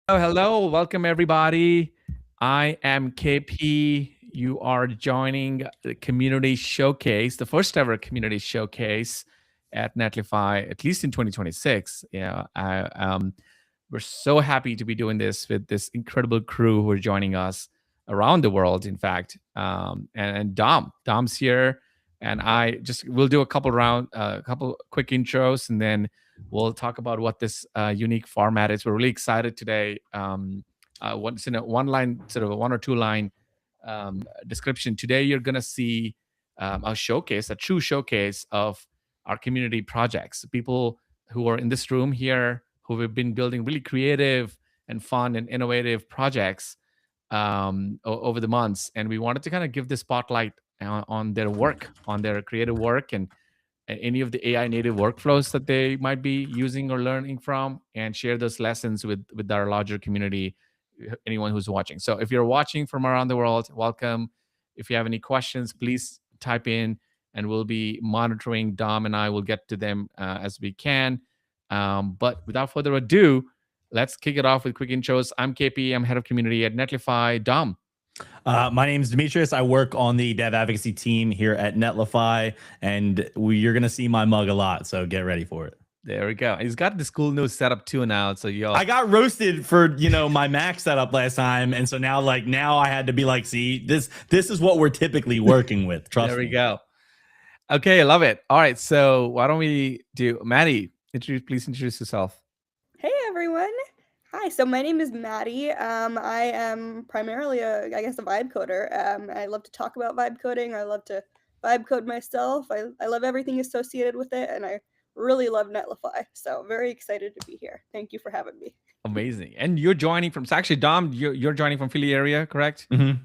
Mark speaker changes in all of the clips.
Speaker 1: Hello. Welcome, everybody. I am KP. You are joining the community showcase, the first ever community showcase at Netlify, at least in 2026. We're so happy to be doing this with this incredible crew who are joining us around the world, in fact. And Dom's here. And I just, we'll do a couple quick intros, and then we'll talk about what this unique format is. We're really excited today. Once in a one line, sort of a one or two line description. Today, you're going to see a showcase, a true showcase of our community projects. People who are in this room here who have been building really creative and fun and innovative projects over the months. And we wanted to kind of give the spotlight on their work, on their creative work, and any of the AI native workflows that they might be using or learning from, and share those lessons with our larger community, anyone who's watching. So if you're watching from around the world, welcome. If you have any questions, please type in, and we'll be monitoring. Dom and I will get to them as we can. But without further ado, let's kick it off with quick intros. I'm KP. I'm head of community at Netlify. Dom.
Speaker 2: My name is Demetrius. I work on the dev advocacy team here at Netlify, and you're going to see my mug a lot, so get ready for it.
Speaker 1: There we go. He's got this cool new setup too now. So
Speaker 2: I got roasted for my Mac setup last time, and so now I had to be like, see, this is what we're typically working with. Trust me.
Speaker 1: There we go. Okay, I love it. All right, so why don't we do Maddie? Please introduce yourself.
Speaker 3: Hey everyone. Hi, so my name is Maddie. I am primarily a vibe coder. I love to talk about vibe coding. I love to vibe code myself. I love everything associated with it, and I really love Netlify. So very excited to be here. Thank you for having me.
Speaker 1: Amazing. And you're joining from, so actually, Dom, you're joining from Philly area, correct?
Speaker 2: Mm-hmm.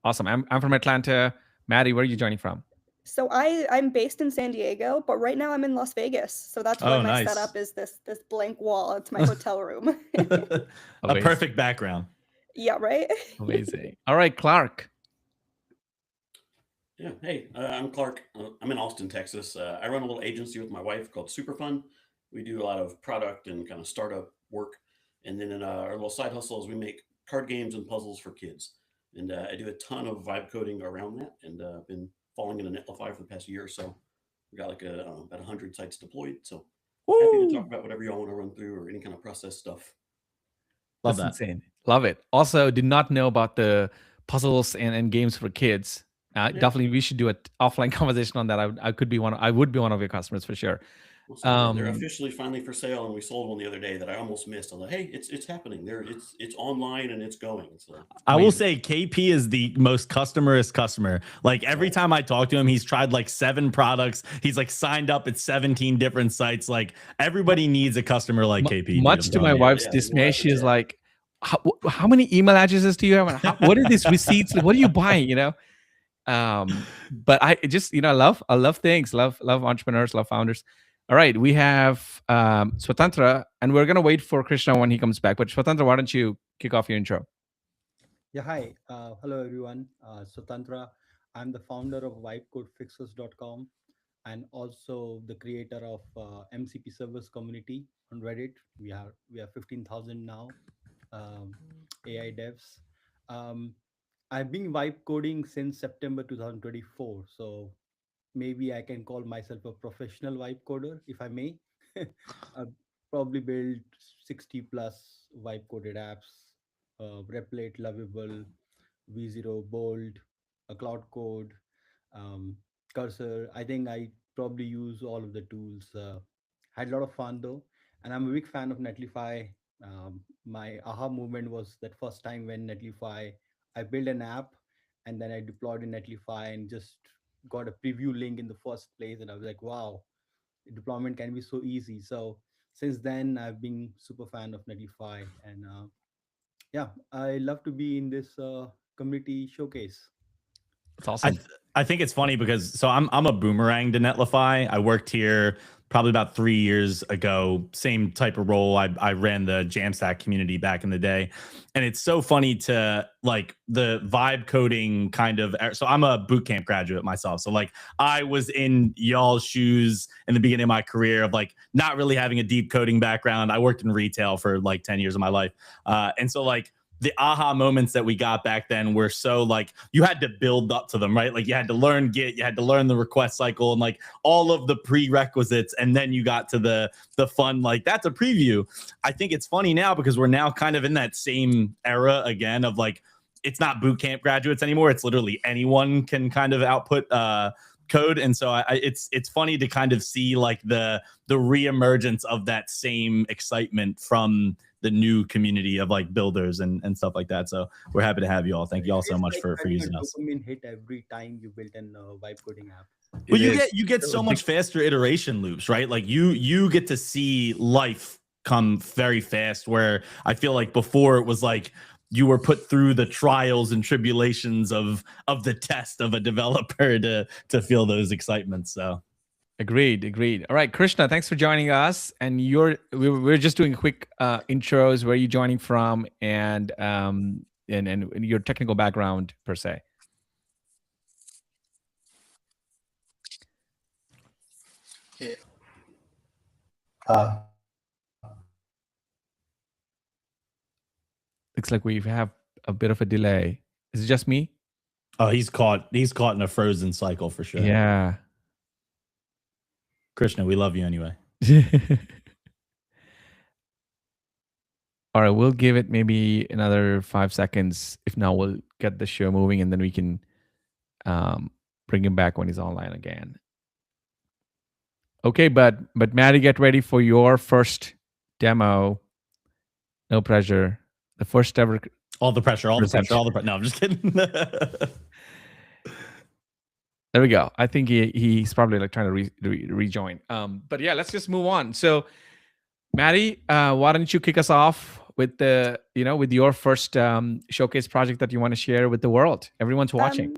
Speaker 1: Awesome. I'm from Atlanta. Maddie, where are you joining from?
Speaker 3: So I'm based in San Diego, but right now I'm in Las Vegas. So that's why my setup is this blank wall. It's my hotel room.
Speaker 2: A perfect background.
Speaker 3: Yeah, right?
Speaker 1: Amazing. All right, Clark.
Speaker 4: Yeah. Hey, I'm Clark. I'm in Austin, Texas. I run a little agency with my wife called Superfun. We do a lot of product and kind of startup work. And then in our little side hustle is we make card games and puzzles for kids. And I do a ton of vibe coding around that, and I've been falling into Netlify for the past year or so. We got about 100 sites deployed. So happy to talk about whatever y'all want to run through or any kind of process stuff.
Speaker 1: Love that. Insane. Love it. Also, did not know about the puzzles and games for kids. Definitely, we should do an offline conversation on that. I would be one of your customers for sure.
Speaker 4: Well, they're officially finally for sale, and we sold one the other day that I almost missed. I was like, "Hey, it's happening! It's online and it's going." So
Speaker 2: I will say KP is the most customerist customer. Like every time I talk to him, he's tried like 7 products. He's like signed up at 17 different sites. Like everybody needs a customer like KP.
Speaker 1: Much to my wife's dismay, she is like, "How many email addresses do you have? What are these receipts? What are you buying?" But I just I love things, love entrepreneurs, love founders. All right, we have Swatantra, and we're gonna wait for Krishna when he comes back. But Swatantra, why don't you kick off your intro?
Speaker 5: Yeah, hi. Hello, everyone. Swatantra. I'm the founder of vibecodefixers.com and also the creator of MCP servers community on Reddit. We have 15,000 now AI devs. I've been vibe coding since September 2024. So maybe I can call myself a professional vibe coder, if I may. I've probably built 60 plus vibe coded apps, Replit, Lovable, V0, Bold, a Cloud Code, Cursor. I think I probably use all of the tools. Had a lot of fun though, and I'm a big fan of Netlify. My aha moment was that first time when Netlify, I built an app and then I deployed in Netlify and just got a preview link in the first place, and I was like, wow, deployment can be so easy. So since then, I've been super fan of Netlify, and yeah, I love to be in this community showcase.
Speaker 1: It's awesome.
Speaker 2: I think it's funny because I'm a boomerang to Netlify. I worked here probably about 3 years ago. Same type of role. I ran the Jamstack community back in the day. And it's so funny to like the vibe coding kind of. So I'm a bootcamp graduate myself. So like I was in y'all's shoes in the beginning of my career of like not really having a deep coding background. I worked in retail for like 10 years of my life. And so like the aha moments that we got back then were so like you had to build up to them, right? Like you had to learn Git, you had to learn the request cycle and like all of the prerequisites. And then you got to the fun, like that's a preview. I think it's funny now because we're now kind of in that same era again of like, it's not boot camp graduates anymore. It's literally anyone can kind of output code. And so it's funny to kind of see like the reemergence of that same excitement from the new community of like builders and stuff like that. So we're happy to have you all. Thank you all so much for using us.
Speaker 5: Dopamine hit every time you build an vibe coding app.
Speaker 2: Well, you get so much faster iteration loops, right? Like you get to see life come very fast, where I feel like before it was like you were put through the trials and tribulations of the test of a developer to feel those excitements. So
Speaker 1: Agreed. All right, Krishna, thanks for joining us. And we're just doing quick intros. Where are you joining from, and your technical background per se.
Speaker 6: Okay.
Speaker 1: Looks like we have a bit of a delay. Is it just me?
Speaker 2: Oh, he's caught in a frozen cycle for sure.
Speaker 1: Yeah.
Speaker 2: Krishna, we love you anyway.
Speaker 1: All right, we'll give it maybe another 5 seconds. If not, we'll get the show moving and then we can bring him back when he's online again. Okay, but Maddie, get ready for your first demo. No pressure. The first ever.
Speaker 2: All the pressure. No, I'm just kidding.
Speaker 1: There we go. I think he's probably like trying to rejoin. But yeah, let's just move on. So, Maddie, why don't you kick us off with with your first showcase project that you want to share with the world? Everyone's watching.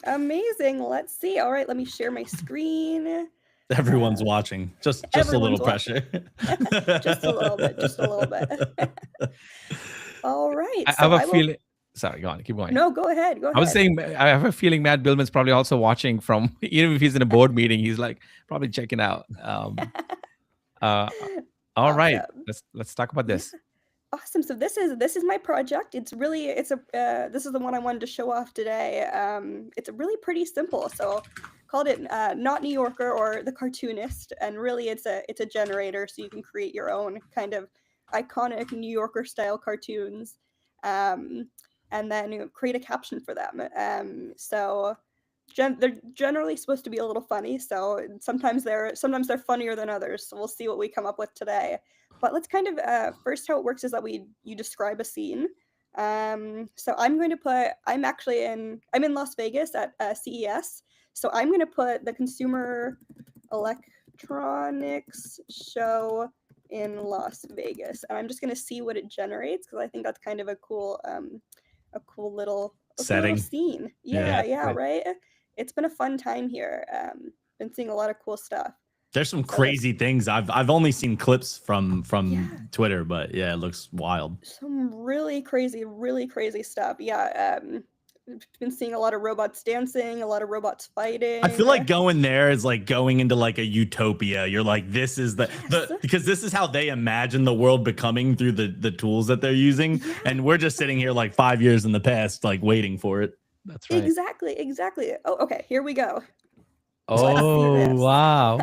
Speaker 3: Amazing. Let's see. All right, let me share my screen.
Speaker 2: Everyone's watching. Just a little pressure.
Speaker 3: Just a little bit. All right.
Speaker 1: I have a feeling. Sorry, go on. Keep going.
Speaker 3: No, go ahead.
Speaker 1: I was saying, I have a feeling Matt Billman's probably also watching from, even if he's in a board meeting, he's like probably checking out. All right, let's talk about this.
Speaker 3: Awesome. So this is my project. This is the one I wanted to show off today. It's really pretty simple. So called it Not New Yorker or the Cartoonist, and really it's a generator, so you can create your own kind of iconic New Yorker style cartoons. And then create a caption for them. So they're generally supposed to be a little funny. So sometimes they're funnier than others. So we'll see what we come up with today. But let's kind of first, how it works is that you describe a scene. So I'm in Las Vegas at CES. So I'm going to put the Consumer Electronics Show in Las Vegas, and I'm just going to see what it generates because I think that's kind of a cool little
Speaker 2: setting,
Speaker 3: little scene. Yeah, right. It's been a fun time here. Been seeing a lot of cool stuff.
Speaker 2: There's some crazy things. I've only seen clips from Twitter, but yeah, it looks wild.
Speaker 3: Some really crazy stuff. Yeah. Been seeing a lot of robots dancing, a lot of robots fighting.
Speaker 2: I feel like going there is like going into like a utopia. You're like, this is because this is how they imagine the world becoming through the tools that they're using. Yeah. And we're just sitting here like 5 years in the past, like waiting for it.
Speaker 1: That's right.
Speaker 3: Exactly. Oh, okay. Here we go.
Speaker 1: Oh, wow.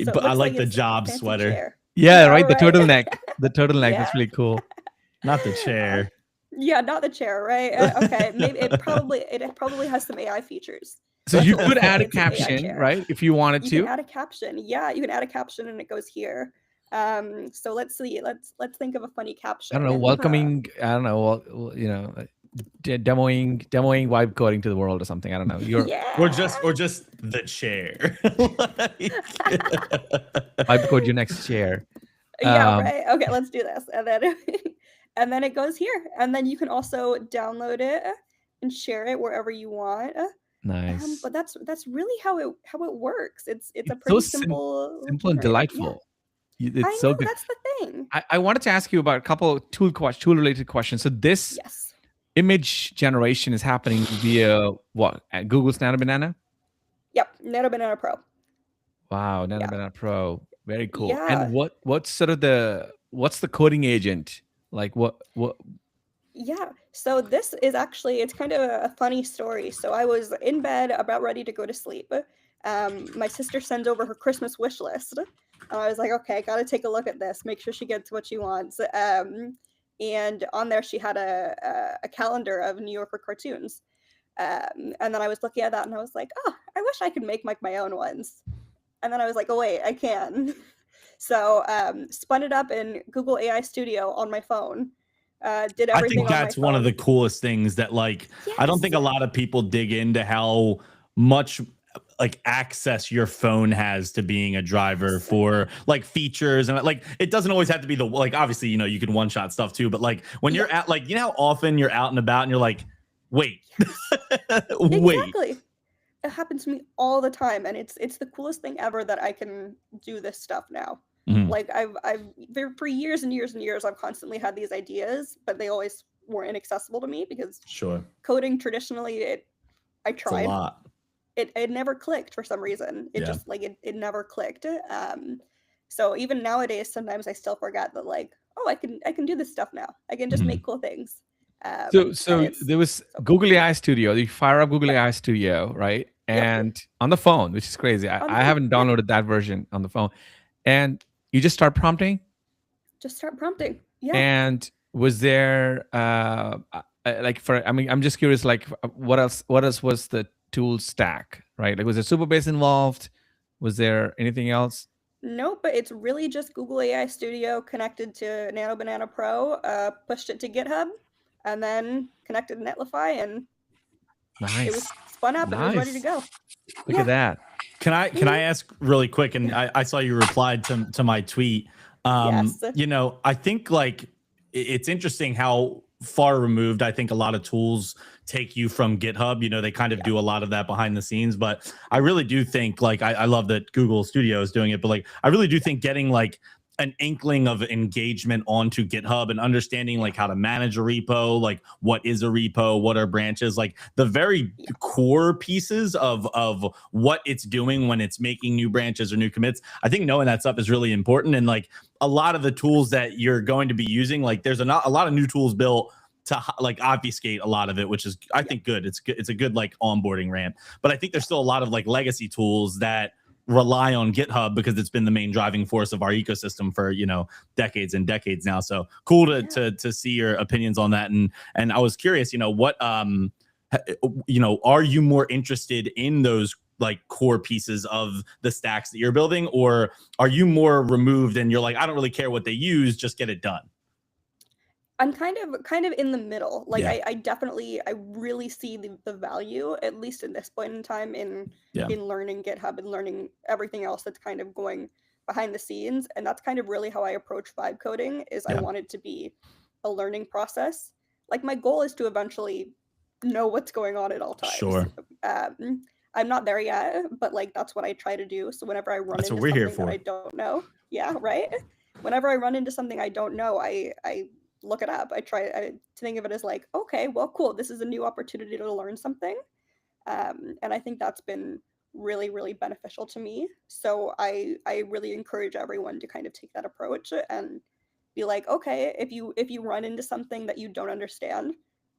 Speaker 2: But I like the job sweater.
Speaker 3: Chair.
Speaker 1: Yeah, right. The turtleneck. The turtleneck. Yeah. That's really cool.
Speaker 2: Not the chair.
Speaker 3: Yeah, not the chair, right? Okay, maybe it probably has some AI features.
Speaker 1: So you could add a caption, right? If you wanted to.
Speaker 3: You can add a caption. Yeah, you can add a caption and it goes here. So let's see. Let's think of a funny caption.
Speaker 1: I don't know, welcoming. I don't know. Demoing vibe coding to the world or something. I don't know.
Speaker 2: Or just the chair.
Speaker 1: Vibe code your next chair.
Speaker 3: Yeah, right. Okay, let's do this, and then it goes here, and then you can also download it and share it wherever you want.
Speaker 1: Nice.
Speaker 3: But that's really how it works. It's a
Speaker 1: It's so
Speaker 3: pretty simple
Speaker 1: simple and
Speaker 3: generator. Yeah.
Speaker 1: delightful.
Speaker 3: I
Speaker 1: It's so
Speaker 3: know,
Speaker 1: good.
Speaker 3: that's the thing.
Speaker 1: I wanted to ask you about a couple of tool related questions. So this
Speaker 3: Yes.
Speaker 1: image generation is happening via what? At Google's Nano Banana?
Speaker 3: Yep. Nano Banana Pro.
Speaker 1: Wow, Nano
Speaker 3: Yeah.
Speaker 1: Banana Pro. Very cool.
Speaker 3: Yeah.
Speaker 1: And what's sort of what's the coding agent? Like what
Speaker 3: Yeah. So this is actually, it's kind of a funny story. So I was in bed about ready to go to sleep. My sister sends over her Christmas wish list. And I was like, okay, gotta take a look at this, make sure she gets what she wants. And on there she had a calendar of New Yorker cartoons. And then I was looking at that and I was like, oh, I wish I could make like my own ones. And then I was like, oh wait, I can. So spun it up in Google AI Studio on my phone. Did
Speaker 2: I
Speaker 3: everything
Speaker 2: think
Speaker 3: on my
Speaker 2: that's one of
Speaker 3: phone.
Speaker 2: the coolest things that like I don't
Speaker 3: Yes.
Speaker 2: think a lot of people dig into how much like access your phone has to being a driver
Speaker 3: Yes.
Speaker 2: for like features, and like it doesn't always have to be the like obviously you know you can one shot stuff too, but like when you're at like you know how often you're out and about and you're like wait wait
Speaker 3: Exactly. It happens to me all the time, and it's the coolest thing ever that I can do this stuff now.
Speaker 2: Mhm.
Speaker 3: Like I've for years and years and years I've constantly had these ideas, but they always were inaccessible to me because
Speaker 2: Sure,
Speaker 3: coding traditionally I
Speaker 2: it's a
Speaker 3: tried.
Speaker 2: lot.
Speaker 3: It never clicked for some reason. It
Speaker 2: Yeah.
Speaker 3: just like it never clicked. So even nowadays sometimes I still forget that like, oh, I can do this stuff now. I can just
Speaker 2: Mhm.
Speaker 3: make cool things.
Speaker 1: so
Speaker 3: and it's
Speaker 1: there was
Speaker 3: so cool.
Speaker 1: Google AI Studio. You fire up Google
Speaker 3: Yep.
Speaker 1: AI Studio, right?
Speaker 3: Yep.
Speaker 1: And on the phone, which is crazy.
Speaker 3: On the
Speaker 1: I
Speaker 3: phone.
Speaker 1: haven't
Speaker 3: Yeah.
Speaker 1: downloaded that version on the phone. And you just start prompting.
Speaker 3: Just start prompting. Yeah.
Speaker 1: And was there like for I mean I'm just curious like what else was the tool stack, right? Like was there Superbase involved? Was there anything else?
Speaker 3: Nope, but it's really just Google AI Studio connected to Nano Banana Pro, pushed it to GitHub, and then connected to Netlify, and it was
Speaker 1: Nice.
Speaker 3: spun up and it was ready to
Speaker 1: Nice.
Speaker 3: go.
Speaker 1: Look
Speaker 3: Yeah.
Speaker 1: at that.
Speaker 2: Can I ask really quick? And I saw you replied to my tweet.
Speaker 3: Yes.
Speaker 2: You know, I think like it's interesting how far removed I think a lot of tools take you from GitHub. You know, they kind of do a lot of that behind the scenes, but I really do think like I love that Google Studio is doing it, but like I really do think getting like an inkling of engagement onto GitHub and understanding like how to manage a repo, like what is a repo, what are branches, like the very core pieces of what it's doing when it's making new branches or new commits. I think knowing that stuff is really important. And like a lot of the tools that you're going to be using, like there's a lot of new tools built to like obfuscate a lot of it, which is I think good. It's good. It's a good like onboarding ramp. But I think there's still a lot of like legacy tools that rely on GitHub because it's been the main driving force of our ecosystem for you know decades and decades now. So cool to see your opinions on that. And I was curious, you know, what you know, are you more interested in those like core pieces of the stacks that you're building, or are you more removed and you're like, I don't really care what they use, just get it done?
Speaker 3: I'm kind of in the middle. Like
Speaker 2: Yeah.
Speaker 3: I really see the value, at least in this point in time, in learning GitHub and learning everything else that's kind of going behind the scenes. And that's kind of really how I approach vibe coding is I want it to be a learning process. Like my goal is to eventually know what's going on at all times.
Speaker 2: Sure.
Speaker 3: I'm not there yet, but like that's what I try to do. So whenever I run
Speaker 2: That's
Speaker 3: into
Speaker 2: what we're here
Speaker 3: something that
Speaker 2: for.
Speaker 3: I don't know, yeah, right. Whenever I run into something I don't know, I look it up. I try to think of it as like, okay, well, cool. This is a new opportunity to learn something. And I think that's been really, really beneficial to me. So I really encourage everyone to kind of take that approach and be like, okay, if you run into something that you don't understand,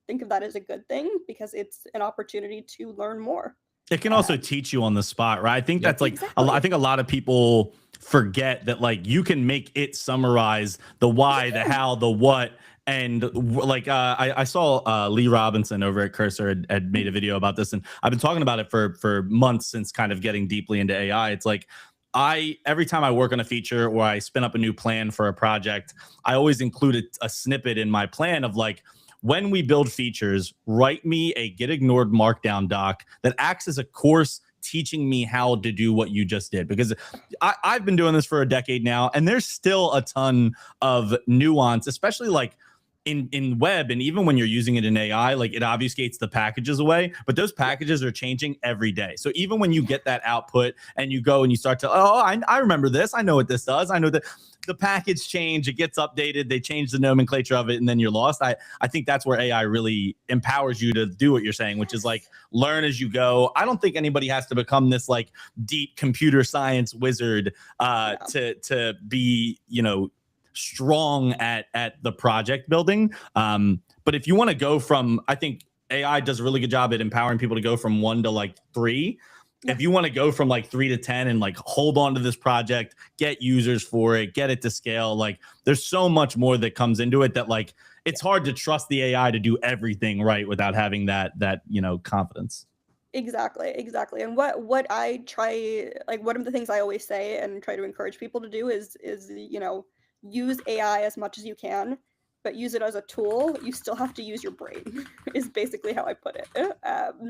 Speaker 3: think of that as a good thing because it's an opportunity to learn more.
Speaker 2: It can also teach you on the spot, right? I think that's like I think a lot of people forget that like you can make it summarize the why, the how, the what. And like I saw Lee Robinson over at Cursor had made a video about this, and I've been talking about it for months since kind of getting deeply into AI. It's like every time I work on a feature or I spin up a new plan for a project, I always include a snippet in my plan of like, when we build features, write me a get ignored markdown doc that acts as a course teaching me how to do what you just did. Because I've been doing this for a decade now, and there's still a ton of nuance, especially like in web, and even when you're using it in AI, like it obfuscates the packages away, but those packages are changing every day. So even when you get that output and you go and you start to, I remember this, I know what this does, I know that the package change, it gets updated, they change the nomenclature of it, and then you're lost. I think that's where AI really empowers you to do what you're saying, which is like learn as you go. I don't think anybody has to become this like deep computer science wizard to be, you know, strong at the project building. But if you want to go from, I think AI does a really good job at empowering people to go from 1 to like 3. If you want to go from like 3 to 10 and like hold on to this project, get users for it, get it to scale, like there's so much more that comes into it that like it's hard to trust the AI to do everything right without having that you know, confidence.
Speaker 3: Exactly. And what I try, like one of the things I always say and try to encourage people to do is you know, use AI as much as you can, but use it as a tool. You still have to use your brain is basically how I put it.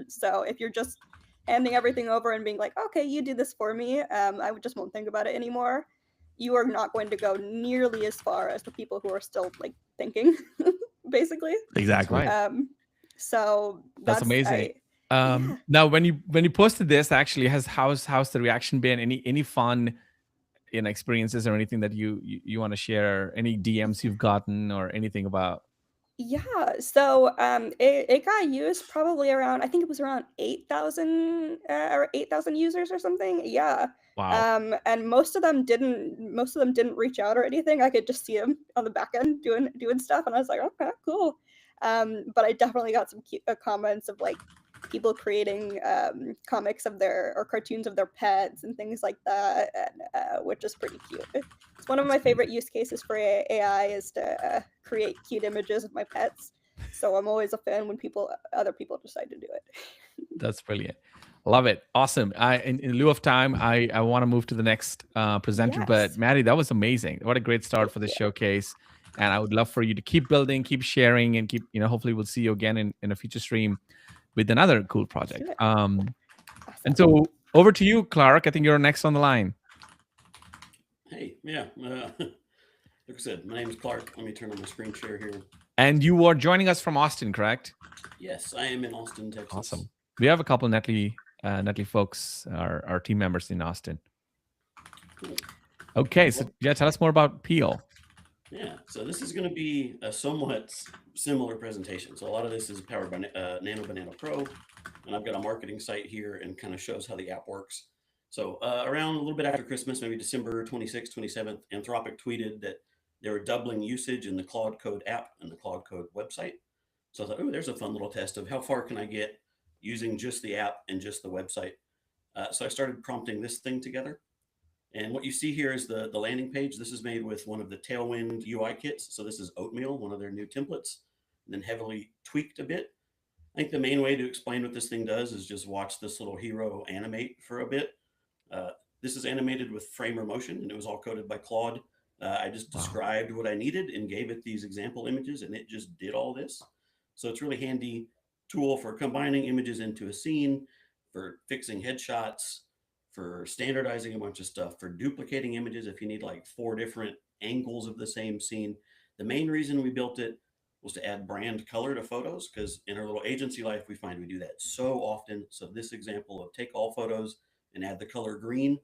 Speaker 3: So if you're just handing everything over and being like, okay, you do this for me, I just won't think about it anymore, you are not going to go nearly as far as the people who are still like thinking, basically.
Speaker 2: Exactly.
Speaker 1: Right.
Speaker 3: So
Speaker 1: That's amazing.
Speaker 3: Yeah.
Speaker 1: Now when you posted this, actually, how's the reaction been? Any fun experiences or anything that you want to share? Any DMs you've gotten or anything about?
Speaker 3: Yeah, so it got used probably around, I think it was around 8,000 or 8,000 users or something. Yeah.
Speaker 1: Wow.
Speaker 3: And most of them didn't reach out or anything. I could just see them on the back end doing stuff, and I was like, okay, cool. But I definitely got some cute, comments of like people creating comics of or cartoons of their pets and things like that, and which is pretty cute. It's one of my favorite use cases for AI is to create cute images of my pets. So I'm always a fan when other people decide to do it.
Speaker 1: That's brilliant. Love it. Awesome. In lieu of time, I want to move to the next presenter.
Speaker 3: Yes.
Speaker 1: But Maddie, that was amazing. What a great start for the showcase. And I would love for you to keep building, keep sharing, and keep, hopefully we'll see you again in a future stream with another cool project.
Speaker 3: Awesome.
Speaker 1: And so over to you, Clark. I think you're next on the line.
Speaker 4: Hey, yeah. Like I said, my name is Clark. Let me turn on my screen share here.
Speaker 1: And you are joining us from Austin, correct?
Speaker 4: Yes, I am in Austin, Texas.
Speaker 1: Awesome. We have a couple of Netlify folks, our team members in Austin.
Speaker 4: Cool.
Speaker 1: Okay, so tell us more about Peel.
Speaker 4: Yeah, so this is going to be a somewhat similar presentation. So a lot of this is powered by Nano Banana Pro, and I've got a marketing site here and kind of shows how the app works. So around a little bit after Christmas, maybe December 26th, 27th, Anthropic tweeted that they were doubling usage in the Claude Code app and the Claude Code website. So I thought, oh, there's a fun little test of how far can I get using just the app and just the website. So I started prompting this thing together. And what you see here is the landing page. This is made with one of the Tailwind UI kits. So this is Oatmeal, one of their new templates, and then heavily tweaked a bit. I think the main way to explain what this thing does is just watch this little hero animate for a bit. This is animated with framer motion, and it was all coded by Claude. I just described what I needed and gave it these example images, and it just did all this. So it's really handy tool for combining images into a scene, for fixing headshots, for standardizing a bunch of stuff, for duplicating images if you need like 4 different angles of the same scene. The main reason we built it was to add brand color to photos, because in our little agency life, we find we do that so often. So this example of take all photos and add the color green,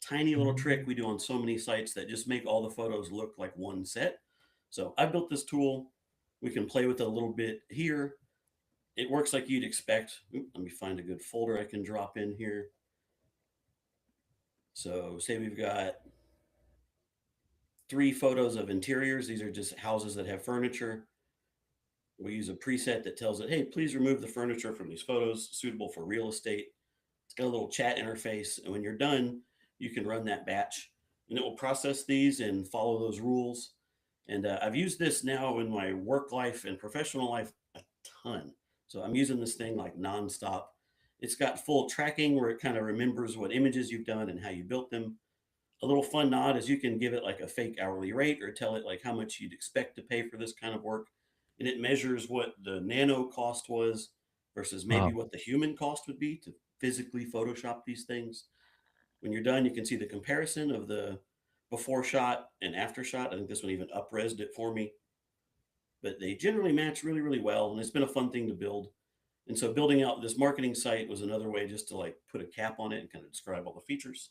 Speaker 4: tiny little trick we do on so many sites that just make all the photos look like one set. So I built this tool. We can play with it a little bit here. It works like you'd expect. Let me find a good folder I can drop in here. So say we've got 3 photos of interiors. These are just houses that have furniture. We use a preset that tells it, hey, please remove the furniture from these photos, suitable for real estate. It's got a little chat interface. And when you're done, you can run that batch and it will process these and follow those rules. And I've used this now in my work life and professional life a ton. So I'm using this thing like nonstop. It's got full tracking where it kind of remembers what images you've done and how you built them. A little fun nod is you can give it like a fake hourly rate or tell it like how much you'd expect to pay for this kind of work. And it measures what the nano cost was versus maybe what the human cost would be to physically Photoshop these things. When you're done, you can see the comparison of the before shot and after shot. I think this one even up-resed it for me. but they generally match really, really well. And it's been a fun thing to build. And so building out this marketing site was another way just to like put a cap on it and kind of describe all the features.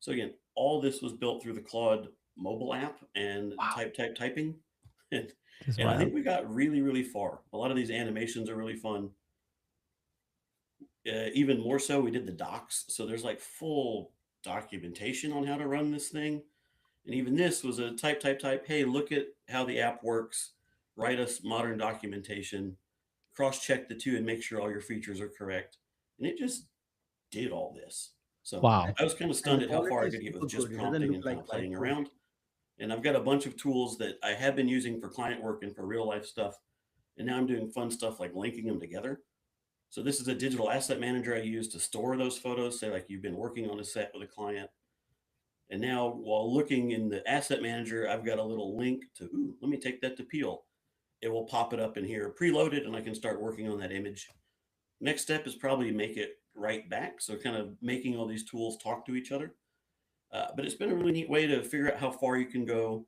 Speaker 4: So again, all this was built through the Claude mobile app and
Speaker 1: Wow.
Speaker 4: typing. And,
Speaker 1: That's
Speaker 4: and I think
Speaker 1: wild.
Speaker 4: we got really, really far. A lot of these animations are really fun. Even more so, we did the docs. So there's like full documentation on how to run this thing. And even this was a type. Hey, look at how the app works. Write us modern documentation. Cross check the two and make sure all your features are correct. And it just did all this. So
Speaker 1: Wow.
Speaker 4: I was kind of
Speaker 5: And
Speaker 4: stunned
Speaker 5: the
Speaker 4: at how far
Speaker 5: quality
Speaker 4: I
Speaker 5: is
Speaker 4: could get
Speaker 5: super
Speaker 4: with just
Speaker 5: good. It doesn't
Speaker 4: prompting
Speaker 5: look
Speaker 4: and kind
Speaker 5: like
Speaker 4: of
Speaker 5: live
Speaker 4: playing
Speaker 5: code.
Speaker 4: around. And I've got a bunch of tools that I have been using for client work and for real life stuff. And now I'm doing fun stuff like linking them together. So this is a digital asset manager I use to store those photos. Say like you've been working on a set with a client. And now while looking in the asset manager, I've got a little link to, ooh, let me take that to Peel. It will pop it up in here preloaded and I can start working on that image. Next step is probably make it right back. So kind of making all these tools talk to each other. But it's been a really neat way to figure out how far you can go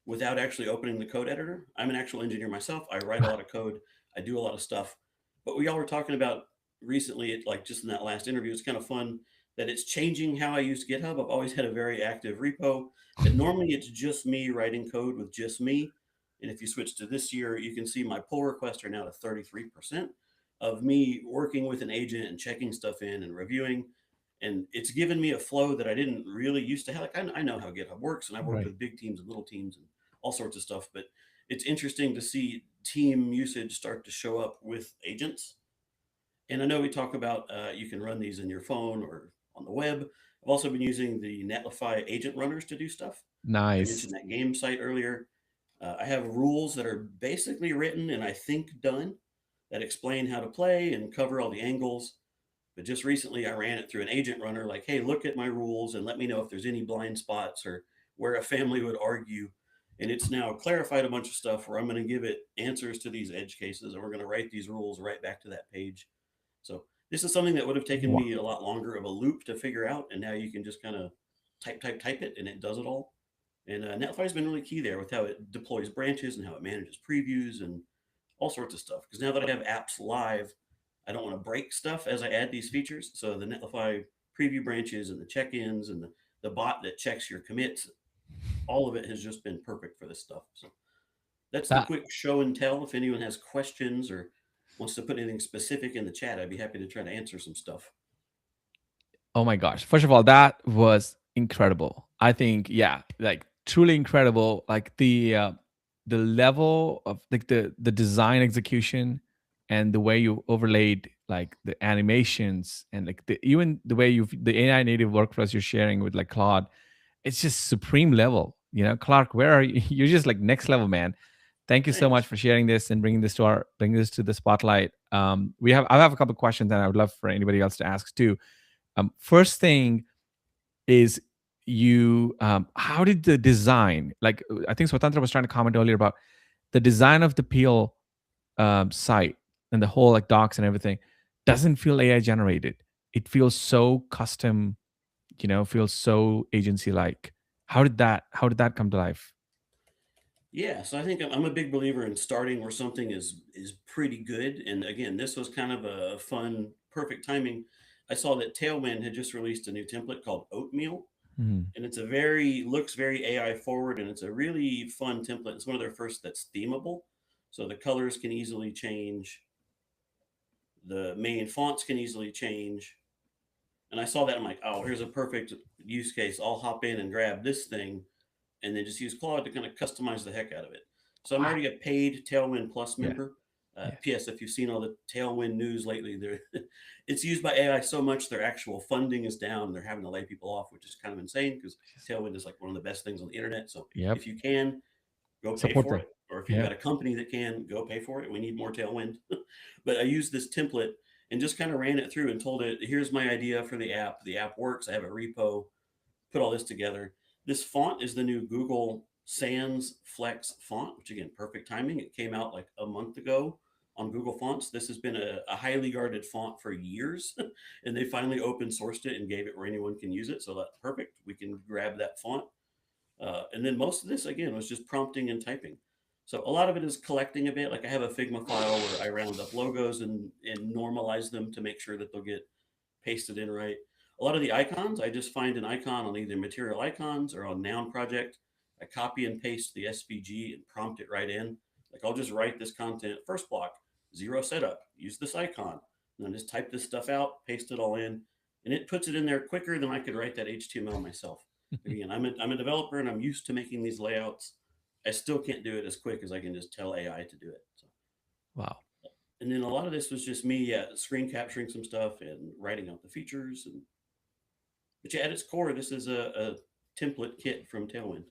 Speaker 4: without actually opening the code editor. I'm an actual engineer myself. I write a lot of code. I do a lot of stuff. But we all were talking about recently, like just in that last interview, it's kind of fun that it's changing how I use GitHub. I've always had a very active repo, and normally it's just me writing code with just me. And if you switch to this year, you can see my pull requests are now to 33% of me working with an agent and checking stuff in and reviewing. And it's given me a flow that I didn't really used to have. Like I know how GitHub works, and I've worked
Speaker 1: Right.
Speaker 4: with big teams and little teams and all sorts of stuff. But it's interesting to see team usage start to show up with agents. And I know we talk about you can run these in your phone or on the web. I've also been using the Netlify agent runners to do stuff. I
Speaker 1: Nice.
Speaker 4: mentioned that game site earlier. I have rules that are basically written and I think done that explain how to play and cover all the angles. But just recently, I ran it through an agent runner like, hey, look at my rules and let me know if there's any blind spots or where a family would argue. And it's now clarified a bunch of stuff where I'm going to give it answers to these edge cases and we're going to write these rules right back to that page. So this is something that would have taken
Speaker 1: Wow.
Speaker 4: me a lot longer of a loop to figure out. And now you can just kind of type it and it does it all. And Netlify has been really key there with how it deploys branches and how it manages previews and all sorts of stuff. Because now that I have apps live, I don't want to break stuff as I add these features. So the Netlify preview branches and the check-ins and the bot that checks your commits, all of it has just been perfect for this stuff. So that's the
Speaker 1: That
Speaker 4: quick show and tell. If anyone has questions or wants to put anything specific in the chat, I'd be happy to try to answer some stuff.
Speaker 1: Oh my gosh. First of all, that was incredible. I think, yeah, like truly incredible. Like the level of like the design execution and the way you overlaid like the animations and like the even the way you the AI native workflows you're sharing with like Claude, it's just supreme level. You know, Clark, where are you? You're just like next level, man. Thank you so
Speaker 4: Thanks.
Speaker 1: much for sharing this and bringing this to the spotlight. I have a couple of questions that I would love for anybody else to ask too. First thing is how did the design, like I think Swatantra was trying to comment earlier about the design of the Peel site and the whole like docs and everything doesn't feel AI generated. It feels so custom, feels so agency like. How did that come to life?
Speaker 4: Yeah, so I think I'm a big believer in starting where something is pretty good. And again, this was kind of a fun, perfect timing. I saw that Tailwind had just released a new template called Oatmeal,
Speaker 1: Mhm.
Speaker 4: and looks very AI forward, and it's a really fun template. It's one of their first that's themable, so the colors can easily change, the main fonts can easily change. And I saw that I'm like, oh, here's a perfect use case. I'll hop in and grab this thing and then just use Claude to kind of customize the heck out of it. So I'm
Speaker 1: Wow.
Speaker 4: already a paid Tailwind Plus
Speaker 1: Yeah.
Speaker 4: member.
Speaker 1: Yeah.
Speaker 4: P.S. If you've seen all the Tailwind news lately, it's used by AI so much their actual funding is down. They're having to lay people off, which is kind of insane because Tailwind is like one of the best things on the internet. So
Speaker 1: Yep.
Speaker 4: if you can, go pay
Speaker 1: Support
Speaker 4: for
Speaker 1: them.
Speaker 4: it. Or if you've
Speaker 1: Yeah.
Speaker 4: got a company that can, go pay for it. We need more Tailwind. But I used this template and just kind of ran it through and told it, here's my idea for the app. The app works. I have a repo, put all this together. This font is the new Google Sans Flex font, which again, perfect timing. It came out like a month ago on Google Fonts. This has been a highly guarded font for years, and they finally open sourced it and gave it where anyone can use it. So that's perfect. We can grab that font. And then most of this, again, was just prompting and typing. So a lot of it is collecting a bit. Like I have a Figma file where I round up logos and normalize them to make sure that they'll get pasted in right. A lot of the icons, I just find an icon on either Material Icons or on Noun Project. I copy and paste the SVG and prompt it right in. Like I'll just write this content, first block, 0 setup, use this icon, and then just type this stuff out, paste it all in, and it puts it in there quicker than I could write that HTML myself. Again, I'm a developer and I'm used to making these layouts. I still can't do it as quick as I can just tell AI to do it. So.
Speaker 1: Wow.
Speaker 4: And then a lot of this was just me screen capturing some stuff and writing out the features. But yeah, at its core, this is a template kit from Tailwind.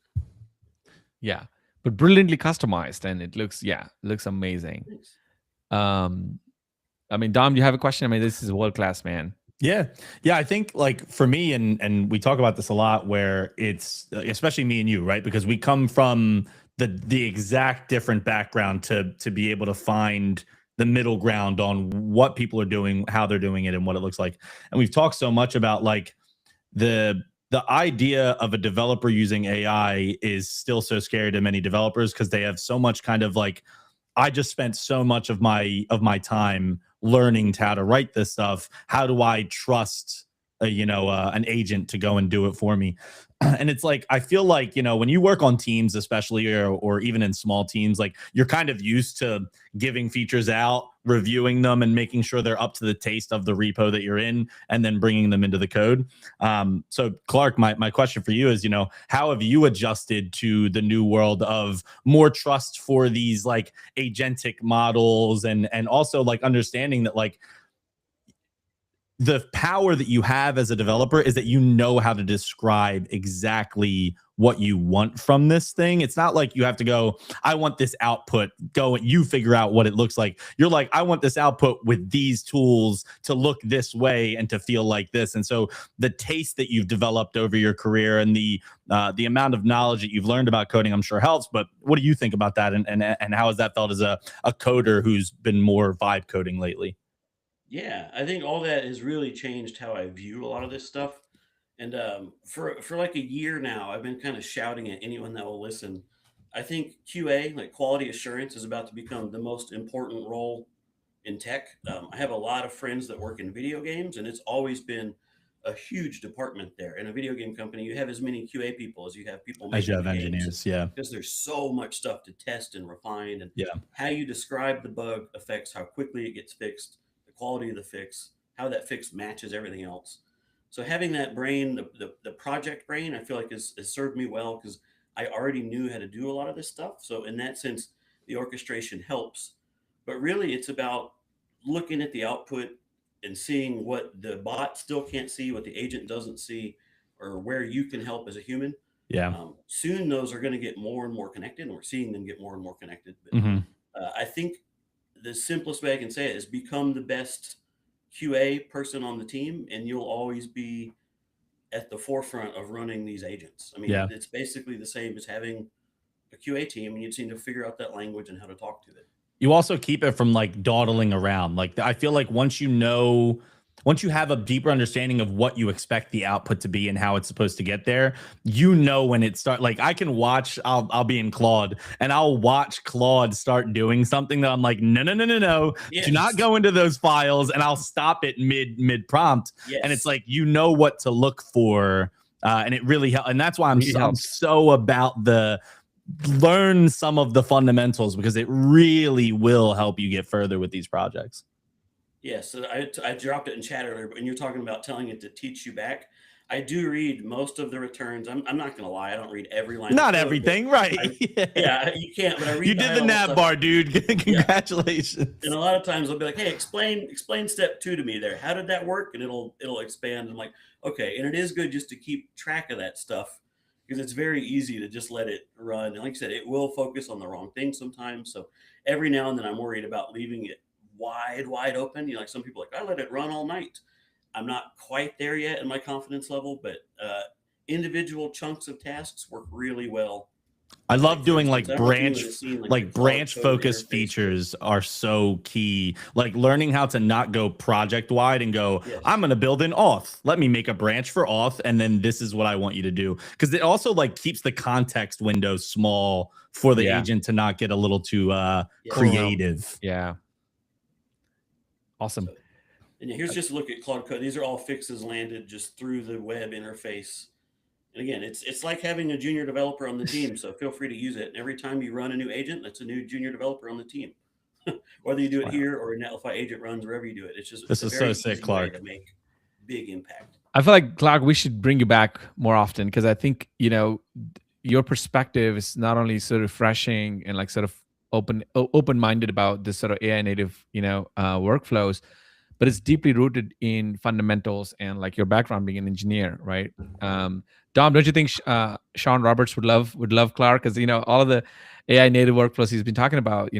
Speaker 1: Yeah, but brilliantly customized, and it looks amazing.
Speaker 4: Thanks.
Speaker 1: I mean, Dom, do you have a question? I mean, this is world class, man.
Speaker 2: Yeah. I think like for me, and we talk about this a lot, where it's especially me and you, right? Because we come from the exact different background to be able to find the middle ground on what people are doing, how they're doing it, and what it looks like. And we've talked so much about like the idea of a developer using AI is still so scary to many developers because they have so much kind of like, I just spent so much of my time learning how to write this stuff. How do I trust an agent to go and do it for me? And it's like, I feel like, when you work on teams, especially or even in small teams, like you're kind of used to giving features out, reviewing them, and making sure they're up to the taste of the repo that you're in, and then bringing them into the code. So Clark, my question for you is, how have you adjusted to the new world of more trust for these like agentic models, and also like understanding that like the power that you have as a developer is that you know how to describe exactly what you want from this thing. It's not like you have to go, I want this output, go and you figure out what it looks like. You're like, I want this output with these tools to look this way and to feel like this. And so the taste that you've developed over your career and the amount of knowledge that you've learned about coding, I'm sure helps. But what do you think about that? And how has that felt as a coder who's been more vibe coding lately?
Speaker 4: Yeah, I think all that has really changed how I view a lot of this stuff. And for like a year now, I've been kind of shouting at anyone that will listen. I think QA, like quality assurance, is about to become the most important role in tech. I have a lot of friends that work in video games, and it's always been a huge department there. In a video game company, you have as many QA people as you have people
Speaker 2: As you
Speaker 4: making
Speaker 2: have
Speaker 4: the games,
Speaker 2: engineers, yeah.
Speaker 4: because there's so much stuff to test and refine, and
Speaker 2: Yeah.
Speaker 4: how you describe the bug affects how quickly it gets fixed, the quality of the fix, how that fix matches everything else. So having that brain, the project brain, I feel like has served me well because I already knew how to do a lot of this stuff. So in that sense, the orchestration helps. But really, it's about looking at the output and seeing what the bot still can't see, what the agent doesn't see, or where you can help as a human.
Speaker 2: Yeah.
Speaker 4: Soon those are going to get more and more connected, and we're seeing them get more and more connected. But I think the simplest way I can say it is become the best QA person on the team, and you'll always be at the forefront of running these agents. I mean,
Speaker 2: Yeah.
Speaker 4: it's basically the same as having a QA team, and you just need to figure out that language and how to talk to it.
Speaker 2: You also keep it from like dawdling around. Like I feel like once you have a deeper understanding of what you expect the output to be and how it's supposed to get there, when it starts. Like I can watch, I'll be in Claude and I'll watch Claude start doing something that I'm like, no,
Speaker 4: Yes.
Speaker 2: do not go into those files, and I'll stop it mid prompt.
Speaker 4: Yes.
Speaker 2: And it's like, what to look for. And it really helps. And that's why I'm so about learn some of the fundamentals, because it really will help you get further with these projects.
Speaker 4: Yeah, so I dropped it in chat earlier, but when you're talking about telling it to teach you back, I do read most of the returns. I'm not going to lie, I don't read every line.
Speaker 2: Not everything, right?
Speaker 4: Yeah, you can't, but I read.
Speaker 2: You did the nav bar, dude. Congratulations.
Speaker 4: Yeah. And a lot of times I'll be like, hey, explain step 2 to me there. How did that work? And it'll expand. I'm like, okay. And it is good just to keep track of that stuff, because it's very easy to just let it run. And like I said, it will focus on the wrong thing sometimes. So every now and then I'm worried about leaving it wide open. Like some people are like, I let it run all night. I'm not quite there yet in my confidence level, but individual chunks of tasks work really well
Speaker 2: I love
Speaker 4: for
Speaker 2: doing
Speaker 4: instance,
Speaker 2: like
Speaker 4: I don't know if anyone has seen, the
Speaker 2: branch
Speaker 4: Claude Code
Speaker 2: focus
Speaker 4: interface.
Speaker 2: features are so key. Like learning how to not go project wide and go,
Speaker 4: Yes.
Speaker 2: I'm going to build an auth. Let me make a branch for auth. And then this is what I want you to do. Because it also like keeps the context window small for the
Speaker 1: Yeah.
Speaker 2: agent to not get a little too creative.
Speaker 1: Yeah. Awesome.
Speaker 4: And here's just a look at Claude Code. These are all fixes landed just through the web interface. And again, it's like having a junior developer on the team. So feel free to use it. And every time you run a new agent, that's a new junior developer on the team. Whether you do it here or a Netlify agent runs wherever you do it, it's just
Speaker 2: This
Speaker 4: a
Speaker 2: is
Speaker 4: very
Speaker 2: so sick,
Speaker 4: easy way
Speaker 2: Clark.
Speaker 4: to make big impact.
Speaker 1: I feel like, Clark, we should bring you back more often because I think, your perspective is not only sort of refreshing and like sort of open-minded about this sort of AI native, workflows, but it's deeply rooted in fundamentals and like your background being an engineer, right? Dom, don't you think Sean Roberts would love Clark? Because all of the AI native workflows he's been talking about,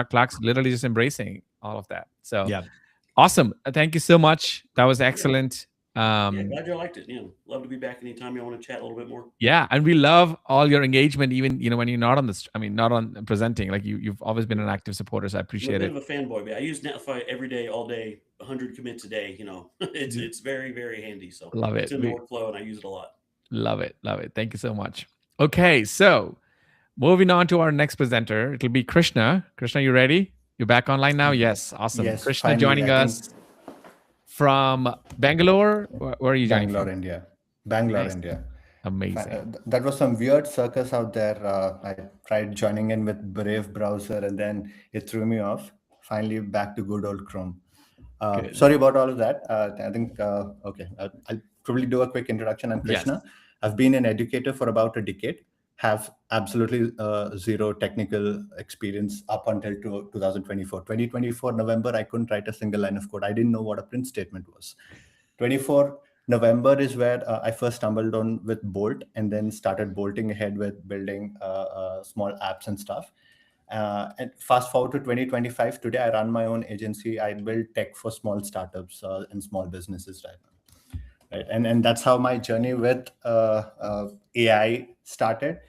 Speaker 1: Clark's literally just embracing all of that. So
Speaker 2: Yeah.
Speaker 1: awesome. Thank you so much. That was excellent.
Speaker 4: Yeah, glad you liked it. Love to be back anytime you want to chat a little bit more.
Speaker 1: Yeah, and we love all your engagement, even when you're not on this. I mean, not on presenting. Like you've always been an active supporter, so I
Speaker 4: I'm a
Speaker 1: appreciate
Speaker 4: bit
Speaker 1: it.
Speaker 4: of a fanboy, but I use Netlify every day, all day, 100 commits a day. It's very, very handy. So
Speaker 1: Love it.
Speaker 4: It's in the workflow, and I use it a lot.
Speaker 1: Love it. Thank you so much. Okay, so moving on to our next presenter, it'll be Krishna. Krishna, you ready? You're back online now? Yes, awesome.
Speaker 7: Yes,
Speaker 1: Krishna
Speaker 7: finally,
Speaker 1: joining us from Bangalore. Where are you joining
Speaker 7: Bangalore,
Speaker 1: from?
Speaker 7: India. Bangalore,
Speaker 1: Nice.
Speaker 7: India.
Speaker 1: Amazing.
Speaker 7: That was some weird circus out there. I tried joining in with Brave browser and then it threw me off. Finally, back to good old Chrome. Sorry about all of that. I think, okay, I'll probably do a quick introduction. I'm Krishna.
Speaker 1: Yes.
Speaker 7: I've been an educator for about a decade, have absolutely zero technical experience up until 2024. 2024 November, I couldn't write a single line of code. I didn't know what a print statement was. 24 November is where I first stumbled on with Bolt and then started bolting ahead with building small apps and stuff. And fast forward to 2025, today I run my own agency. I build tech for small startups and small businesses right now. Right? And that's how my journey with AI started.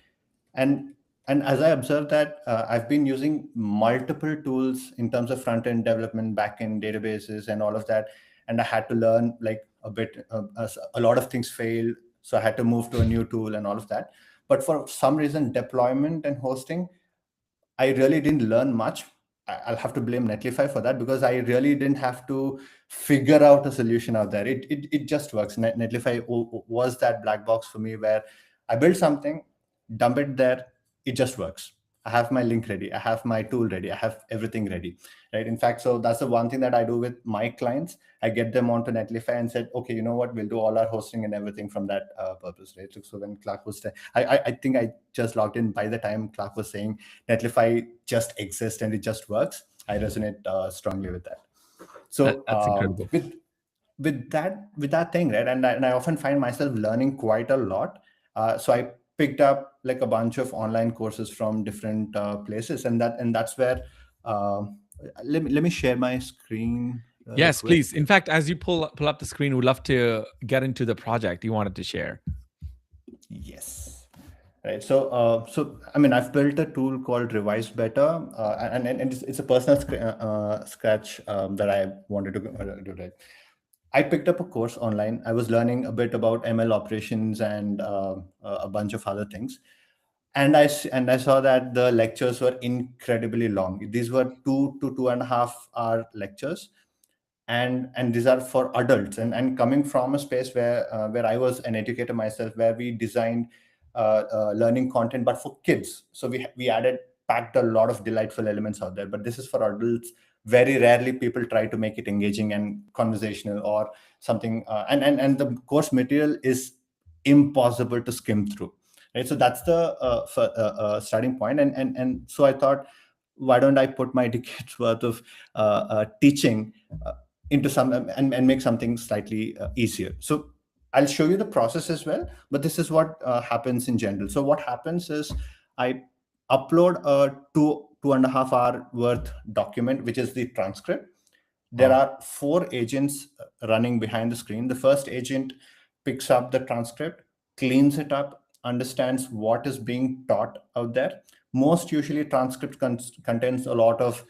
Speaker 7: And as I observed that, I've been using multiple tools in terms of front-end development, back-end databases, and all of that. And I had to learn like a bit, a lot of things failed. So I had to move to a new tool and all of that. But for some reason, deployment and hosting, I really didn't learn much. I'll have to blame Netlify for that because I really didn't have to figure out a solution out there. It just works. Netlify was that black box for me where I build something, dump it there, it just works. I have my link ready. I have my tool ready. I have everything ready, right? In fact, so that's the one thing that I do with my clients. I get them onto Netlify and said, okay, you know what? We'll do all our hosting and everything from that purpose, right? So when Clark was, I think I just logged in by the time Clark was saying Netlify just exists and it just works. I resonate strongly with that. So
Speaker 1: that's incredible.
Speaker 7: With that thing, right? And I often find myself learning quite a lot. So I picked up like a bunch of online courses from different places, and that's where let me share my screen.
Speaker 1: Yes,
Speaker 7: quick.
Speaker 1: please. In fact, as you pull up the screen, we'd love to get into the project you wanted to share.
Speaker 7: Yes. Right. So I mean, I've built a tool called Revise Better, and it's a personal scratch that I wanted to do. Right. I picked up a course online. I was learning a bit about ML operations and a bunch of other things. And I saw that the lectures were incredibly long. These were 2 to 2.5 hour lectures, and these are for adults. And coming from a space where I was an educator myself, where we designed learning content, but for kids. So we packed a lot of delightful elements out there. But this is for adults. Very rarely people try to make it engaging and conversational or something. And the course material is impossible to skim through. Right, so that's the starting point, and so I thought, why don't I put my decades worth of teaching into some and make something slightly easier. So I'll show you the process as well, but this is what happens in general. So what happens is I upload a 2.5 hour worth document, which is the transcript. There are 4 agents running behind the screen. The first agent picks up the transcript, cleans it up, understands what is being taught out there. Most usually transcript contains a lot of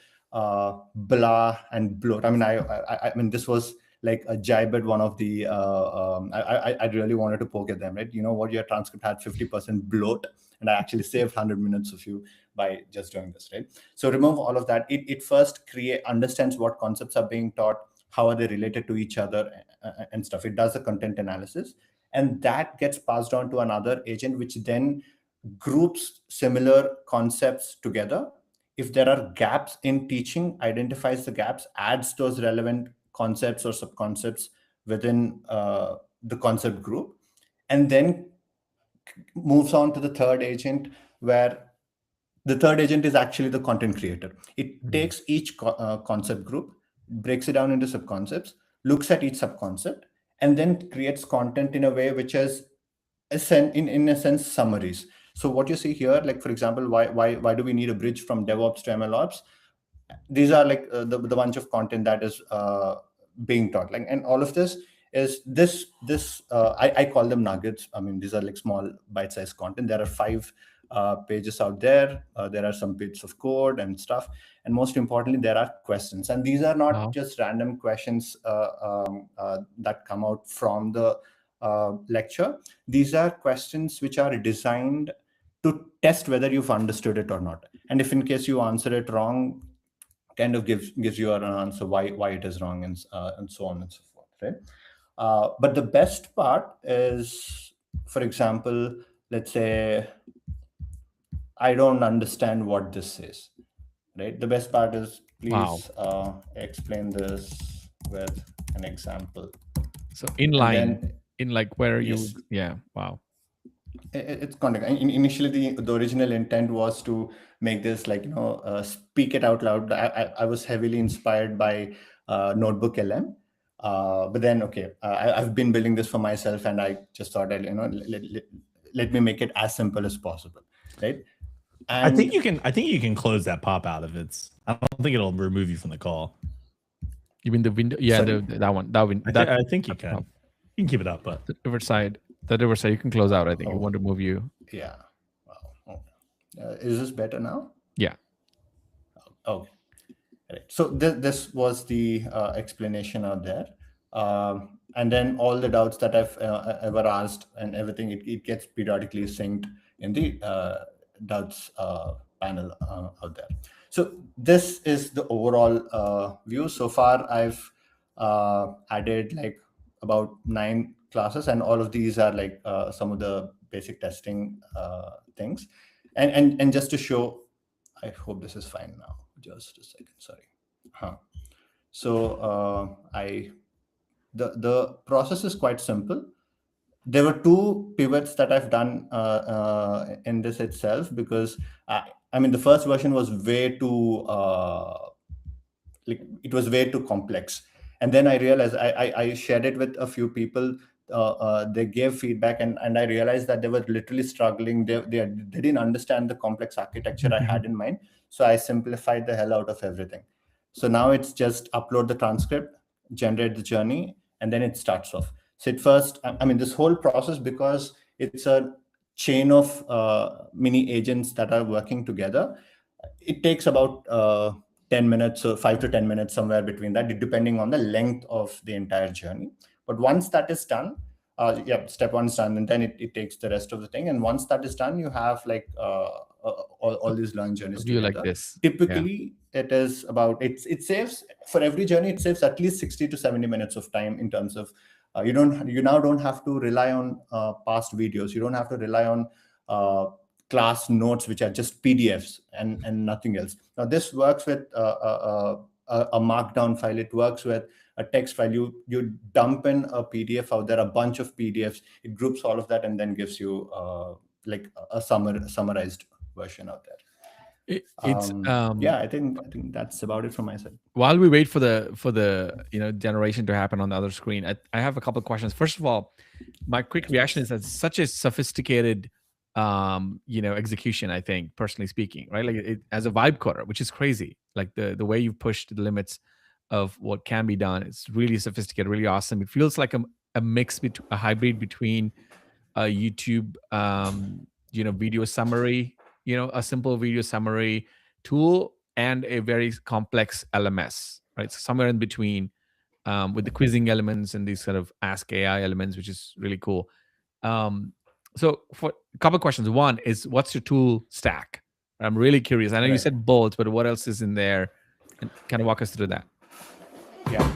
Speaker 7: blah and bloat. I mean, I mean, this was like a jibe at one of the I really wanted to poke at them, right? You know what, your transcript had 50% bloat, and I actually saved 100 minutes of you by just doing this, right? So remove all of that. It first understands what concepts are being taught, how are they related to each other, and stuff. It does a content analysis, and that gets passed on to another agent, which then groups similar concepts together. If there are gaps in teaching, identifies the gaps, adds those relevant concepts or subconcepts within the concept group, and then moves on to the third agent, where the third agent is actually the content creator. It takes each concept group, breaks it down into subconcepts, looks at each subconcept, and then creates content in a way which is in a sense summaries. So what you see here, like for example, why do we need a bridge from DevOps to MLOps? These are like the bunch of content that is being taught. Like, and all of this is I call them nuggets. I mean, these are like small bite-sized content. There are 5 pages out there. There are some bits of code and stuff, and most importantly, there are questions. And these are not just random questions that come out from the lecture. These are questions which are designed to test whether you've understood it or not. And if in case you answer it wrong, kind of gives you an answer why it is wrong, and so on and so forth, right? But the best part is, for example, let's say I don't understand what this is, right? The best part is, please explain this with an example.
Speaker 1: So inline, in like where
Speaker 7: yes. It's content. Initially, the original intent was to make this like, speak it out loud. I was heavily inspired by Notebook LM. But then, I've been building this for myself, and I just thought, let me make it as simple as possible, right? And
Speaker 2: I think you can close that pop out if it's. I don't think it'll remove you from the call.
Speaker 1: You mean the window? Yeah, that one.
Speaker 2: I think you can. You can keep it up, but
Speaker 1: the riverside you can close out. I think it won't remove you.
Speaker 7: Yeah. Wow. Is this better now?
Speaker 1: Yeah.
Speaker 7: Okay. Right. So this was the explanation out there. And then all the doubts that I've ever asked and everything, it gets periodically synced in the doubts panel out there. So this is the overall view. So far, I've added like about 9 classes, and all of these are like some of the basic testing things. And just to show, I hope this is fine now. Just a second, sorry. So the process is quite simple. There were 2 pivots that I've done in this itself, because I mean, the first version was way too it was way too complex. And then I realized I shared it with a few people. They gave feedback, and I realized that they were literally struggling. They didn't understand the complex architecture I had in mind. So I simplified the hell out of everything. So now it's just upload the transcript, generate the journey, and then it starts off. So at first, I mean, this whole process, because it's a chain of mini agents that are working together, it takes about 10 minutes or 5 to 10 minutes, somewhere between that, depending on the length of the entire journey. But once that is done, step 1 is done, and then it takes the rest of the thing. And once that is done, you have like all these learning journeys together.
Speaker 1: Like this.
Speaker 7: Typically, it is about it saves, for every journey, it saves at least 60 to 70 minutes of time, in terms of you now don't have to rely on past videos. You don't have to rely on class notes, which are just PDFs and nothing else. Now this works with a markdown file. It works with a text file. You dump in a PDF out there, a bunch of PDFs. It groups all of that and then gives you like a summarized version out there. I think that's about it from my side.
Speaker 1: While we wait for the generation to happen on the other screen, I have a couple of questions. First of all, my quick reaction is that such a sophisticated execution, I think, personally speaking, right? Like as a vibe coder, which is crazy. Like the way you pushed the limits of what can be done, it's really sophisticated, really awesome. It feels like a mix between a hybrid between a YouTube, video summary, a simple video summary tool, and a very complex LMS, right? So somewhere in between, with the quizzing elements and these sort of Ask AI elements, which is really cool. So for a couple of questions. One is, what's your tool stack? I'm really curious. I know you
Speaker 7: Right.
Speaker 1: said Bolt, but what else is in there? And kind of walk us through that.
Speaker 7: Yeah,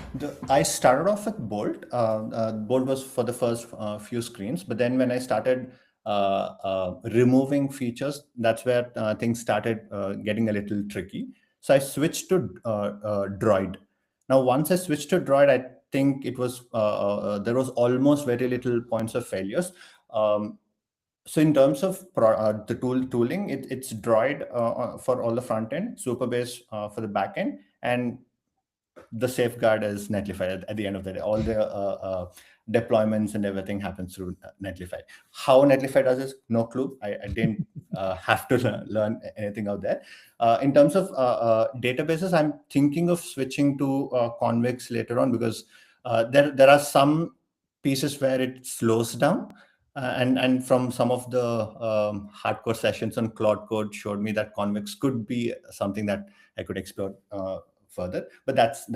Speaker 7: I started off with Bolt. Bolt was for the first few screens, but then when I started removing features, that's where things started getting a little tricky. So I switched to Droid. Now, once I switched to Droid, I think it was there was almost very little points of failures. So in terms of the tooling, it's Droid for all the front end, Superbase for the back end, and the safeguard is Netlify at the end of the day. All the deployments and everything happens through Netlify. How Netlify does this, no clue. I didn't have to learn anything out there. In terms of databases, I'm thinking of switching to Convex later on, because there are some pieces where it slows down. And from some of the hardcore sessions on Cloud Code showed me that Convex could be something that I could explore further, but that's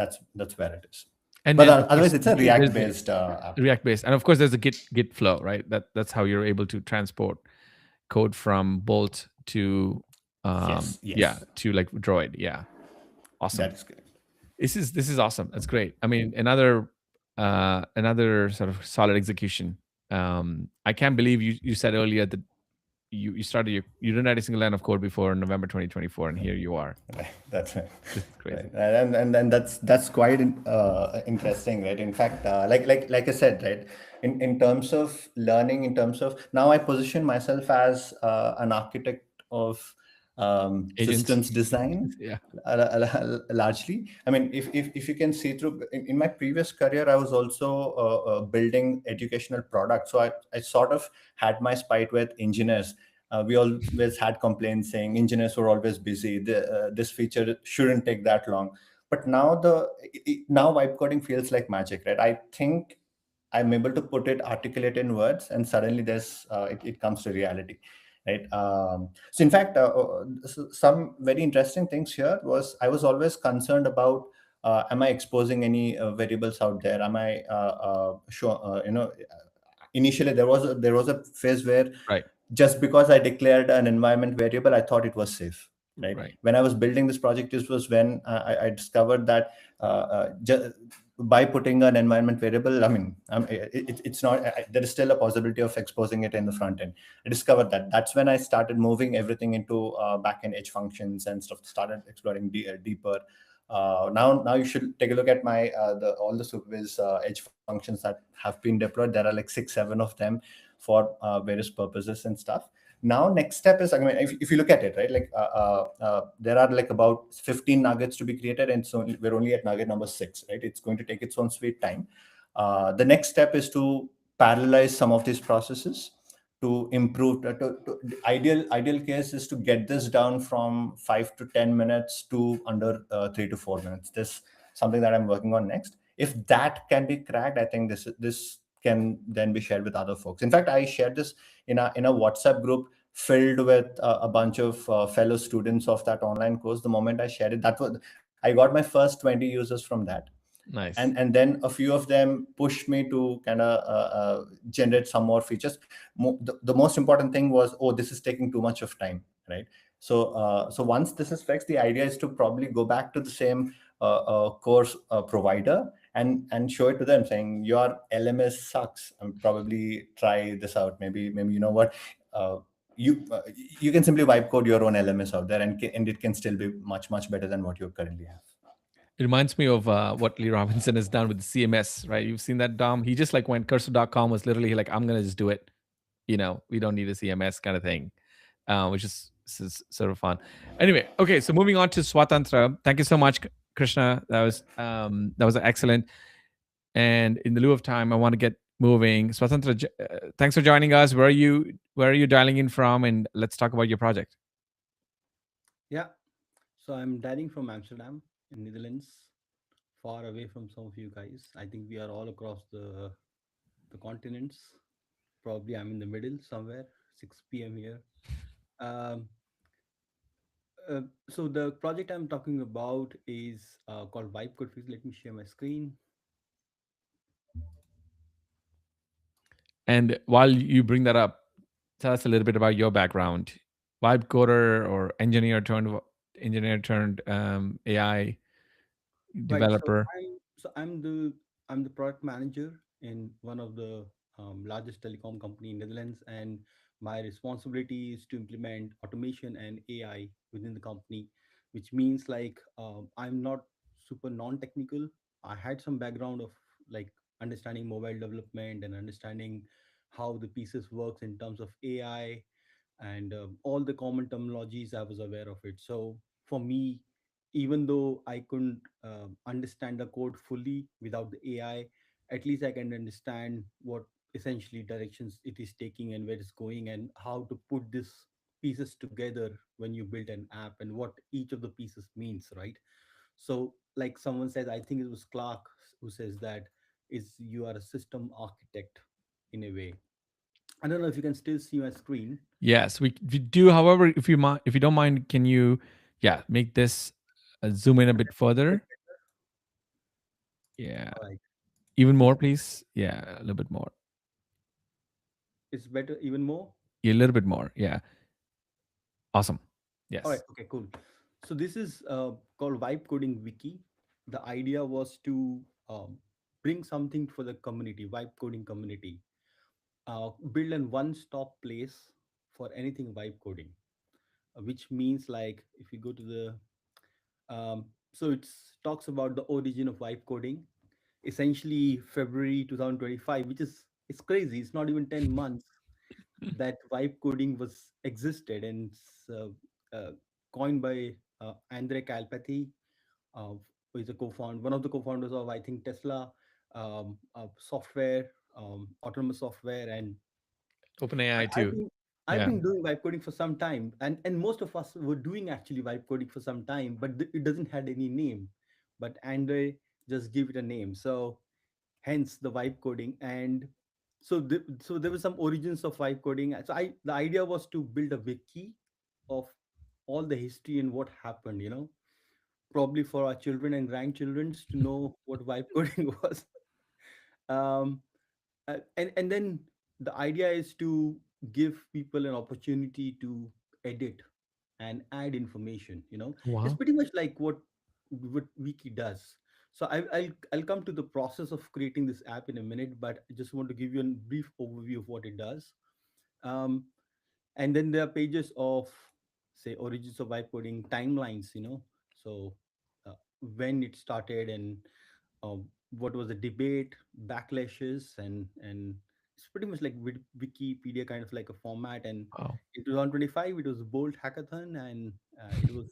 Speaker 7: where it is.
Speaker 1: And
Speaker 7: But
Speaker 1: then, of
Speaker 7: otherwise,
Speaker 1: course,
Speaker 7: it's a
Speaker 1: there's
Speaker 7: React based app.
Speaker 1: React based, and of course, there's a Git flow, right? That's how you're able to transport code from Bolt to
Speaker 7: Yes.
Speaker 1: to like Droid. Yeah, awesome.
Speaker 7: That is great.
Speaker 1: This is awesome. That's great. I mean, another sort of solid execution. I can't believe you said earlier that you started you didn't write a single line of code before November 2024, and here you are.
Speaker 7: Right. That's right.
Speaker 1: This is crazy.
Speaker 7: Right. And that's quite interesting, right? In fact, like I said, right, in terms of learning, in terms of, now I position myself as an architect of
Speaker 1: Agents.
Speaker 7: systems design.
Speaker 1: Yeah.
Speaker 7: Largely, I mean, if you can see through, in my previous career, I was also building educational products, so I sort of had my spite with engineers. We always had complaints saying engineers were always busy. This feature shouldn't take that long. But now now vibe coding feels like magic, right? I think I'm able to put it, articulate in words, and suddenly it comes to reality, right? So in fact, some very interesting things here was, I was always concerned about, am I exposing any variables out there? Am I initially there was a phase where,
Speaker 1: Right.
Speaker 7: just because I declared an environment variable, I thought it was safe. Right. When I was building this project, this was when I discovered that by putting an environment variable, I mean, it's not, there is still a possibility of exposing it in the front end. I discovered that. That's when I started moving everything into backend edge functions and stuff, started exploring deeper. Now you should take a look at my all the Superbase edge functions that have been deployed. There are like 6-7 of them for various purposes and stuff. Now next step is, I mean, if you look at it, right, like there are like about 15 nuggets to be created, and so we're only at nugget number 6, right? It's going to take its own sweet time. The next step is to parallelize some of these processes to improve. Ideal case is to get this down from 5 to 10 minutes to under 3 to 4 minutes. This something that I'm working on next. If that can be cracked, I think this can then be shared with other folks. In fact, I shared this in a WhatsApp group filled with a bunch of fellow students of that online course. The moment I shared it, I got my first 20 users from that.
Speaker 1: Nice.
Speaker 7: And then a few of them pushed me to kind of generate some more features. The most important thing was, oh, this is taking too much of time, right? So once this is fixed, the idea is to probably go back to the same course provider and show it to them, saying your LMS sucks, and probably try this out. Maybe you know what, you can simply vibe code your own LMS out there, and it can still be much better than what you currently have.
Speaker 1: It reminds me of what Lee Robinson has done with the CMS, right? You've seen that, Dom? He just like went, cursor.com was literally like, I'm going to just do it. We don't need a CMS kind of thing, which is sort of fun. Anyway, okay, so moving on to Swatantra. Thank you so much, Krishna. That was excellent. And in the lieu of time, I want to get moving. Swatantra, thanks for joining us. Where are you dialing in from? And let's talk about your project.
Speaker 5: Yeah. So I'm dialing from Amsterdam in Netherlands, far away from some of you guys. I think we are all across the continents. Probably I'm in the middle somewhere, 6 p.m. here. Um, so the project I'm talking about is called Vibe Code Fix. Let me share my screen.
Speaker 1: And while you bring that up, tell us a little bit about your background. Vibe coder or engineer turned AI
Speaker 5: Right.
Speaker 1: developer.
Speaker 5: I'm the product manager in one of the largest telecom company in Netherlands, and my responsibility is to implement automation and AI within the company, which means like I'm not super non-technical. I had some background of like understanding mobile development and understanding how the pieces works in terms of AI and all the common terminologies. I was aware of it. So for me, even though I couldn't understand the code fully without the AI, at least I can understand what essentially directions it is taking and where it's going and how to put this pieces together when you build an app and what each of the pieces means, right? So like someone says, I think it was Clark who says that is you are a system architect in a way. I don't know if you can still see my screen.
Speaker 1: Yes, we do. However, if you don't mind, can you, yeah, make this zoom in a bit further? Yeah,
Speaker 5: All right.
Speaker 1: even
Speaker 5: Is
Speaker 1: more,
Speaker 5: it,
Speaker 1: please. Yeah, a little bit more.
Speaker 5: it's better even more?
Speaker 1: Yeah, a little bit more. Yeah, awesome.
Speaker 5: All right,
Speaker 1: Yes.
Speaker 5: okay, cool. So this is called Vibe Coding Wiki. The idea was to bring something for the community, Vibe Coding community, build a one-stop place for anything vibe coding, which means like if you go to the so it talks about the origin of vibe coding, essentially February 2025, which is it's crazy. It's not even 10 months that vibe coding was existed, and it's coined by Andre Kalpathy, uh, who is a co-founder, one of the co-founders of I think Tesla software, autonomous software, and
Speaker 1: OpenAI
Speaker 5: I, I've
Speaker 1: too.
Speaker 5: been I've
Speaker 1: Yeah.
Speaker 5: been doing vibe coding for some time, and most of us were doing actually vibe coding for some time, but it doesn't had any name. But Andre just give it a name, so hence the vibe coding. And so there was some origins of vibe coding. So the idea was to build a wiki of all the history and what happened. Probably for our children and grandchildren to know what vibe coding was. Um, and then the idea is to give people an opportunity to edit and add information. It's
Speaker 1: Wow.
Speaker 5: pretty much like what wiki does. So I'll come to the process of creating this app in a minute, but I just want to give you a brief overview of what it does. um, and then there are pages of say origins of vibe coding, timelines, so uh, when it started, and what was the debate, backlashes, and it's pretty much like Wikipedia kind of like a format. And
Speaker 1: Wow.
Speaker 5: in 2025, it was Bolt Hackathon, and it was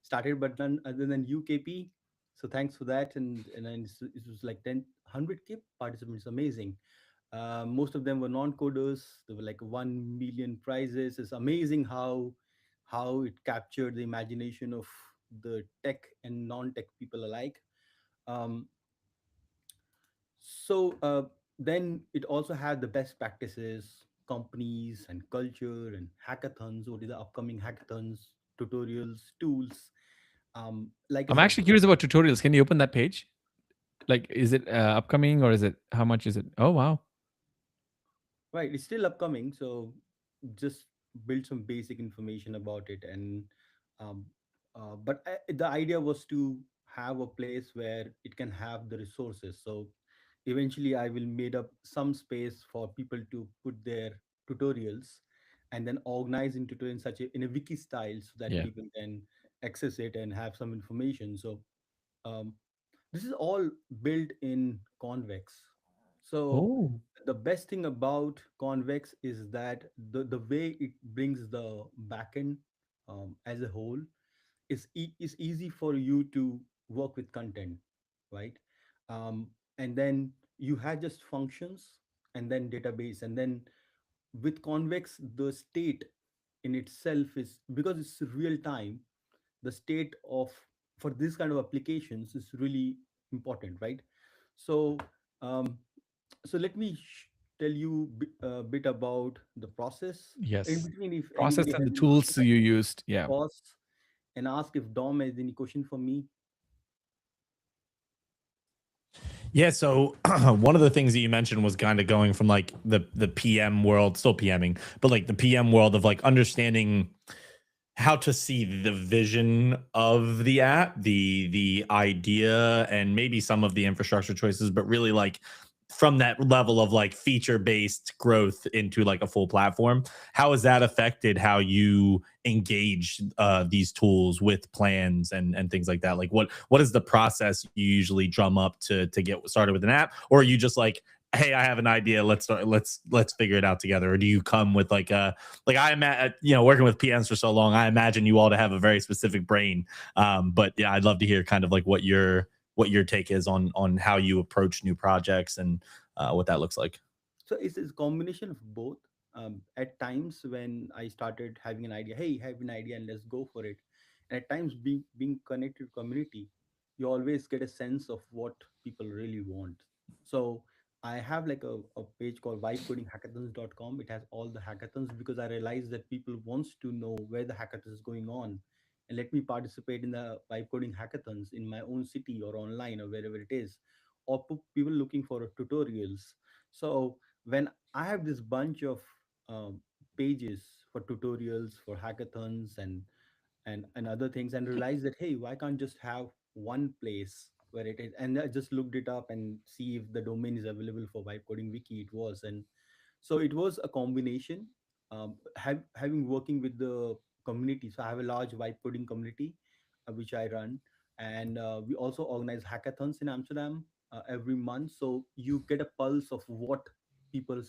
Speaker 5: started but none other than UKP. So thanks for that, and then it was like 100K participants, amazing. Most of them were non-coders. There were like 1 million prizes. It's amazing how it captured the imagination of the tech and non-tech people alike. Um, so then it also had the best practices, companies, and culture, and hackathons. What are the upcoming hackathons, tutorials, tools? Like I
Speaker 1: I'm
Speaker 5: said,
Speaker 1: actually curious about tutorials. Can you open that page? Like, is it upcoming or is it how much is it? Oh wow.
Speaker 5: right, it's still upcoming. So just build some basic information about it. And um, but the idea was to have a place where it can have the resources. So eventually I will made up some space for people to put their tutorials and then organize into in such in a wiki style so that
Speaker 1: Yeah.
Speaker 5: people can access it and have some information. So um, this is all built in Convex. So
Speaker 1: Oh.
Speaker 5: the best thing about Convex is that the way it brings the backend as a whole is easy for you to work with content, right? Um, and then you had just functions and then database, and then with Convex, the state in itself is because it's real time. The state of for this kind of applications is really important, right? So um, so let me tell you a bit about the process. In
Speaker 1: Yes.
Speaker 5: between, if
Speaker 1: Process
Speaker 5: anybody
Speaker 1: and
Speaker 5: has
Speaker 1: the
Speaker 5: any question,
Speaker 1: tools
Speaker 5: I
Speaker 1: you
Speaker 5: can
Speaker 1: used. Yeah.
Speaker 5: pause and ask if Dom has any question for me.
Speaker 2: Yeah, so one of the things that you mentioned was kind of going from like the PM world, still PMing, but like the PM world of like understanding how to see the vision of the app, the idea, and maybe some of the infrastructure choices, but really like from that level of like feature based growth into like a full platform. How has that affected how you engage these tools with plans and things like that? Like what is the process you usually drum up to get started with an app, or are you just like, hey, I have an idea, let's start, let's figure it out together? Or do you come with like a, like I imagine, working with PMs for so long, I imagine you all to have a very specific brain. But yeah, I'd love to hear kind of like what your take is on how you approach new projects and what that looks like.
Speaker 5: So it's a combination of both. At times when I started having an idea, hey, have an idea and let's go for it. And at times being connected to community, you always get a sense of what people really want. So I have like a page called vibecodinghackathons.com. It has all the hackathons because I realized that people wants to know where the hackathon is going on and let me participate in the vibe coding hackathons in my own city or online or wherever it is, or people looking for tutorials. So when I have this bunch of um, pages for tutorials, for hackathons, and other things, and realize that hey, why can't just have one place where it is? And I just looked it up and see if the domain is available for Vibe Coding Wiki. It was, and so it was a combination. Having working with the community, so I have a large Vibe Coding community, which I run, and we also organize hackathons in Amsterdam every month. So you get a pulse of what people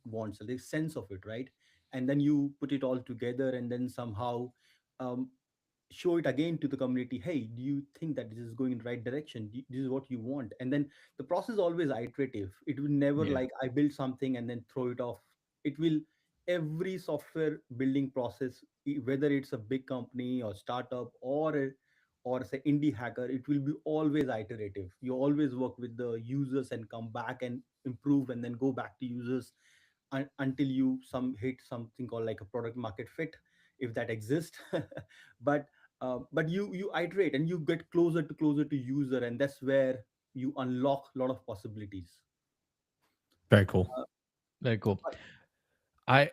Speaker 5: want, so there's sense of it, right? And then you put it all together, and then somehow um, show it again to the community. Hey, do you think that this is going in the right direction? This is what you want? And then the process is always iterative. It will never
Speaker 1: Yeah.
Speaker 5: like I build something and then throw it off. It will, every software building process, whether it's a big company or startup or say indie hacker, it will be always iterative. You always work with the users and come back and improve and then go back to users until you some hit something called like a product market fit, if that exists. but but you iterate and you get closer to user, and that's where you unlock a lot of possibilities.
Speaker 2: Very cool.
Speaker 5: uh,
Speaker 1: Very cool.
Speaker 5: but-
Speaker 1: I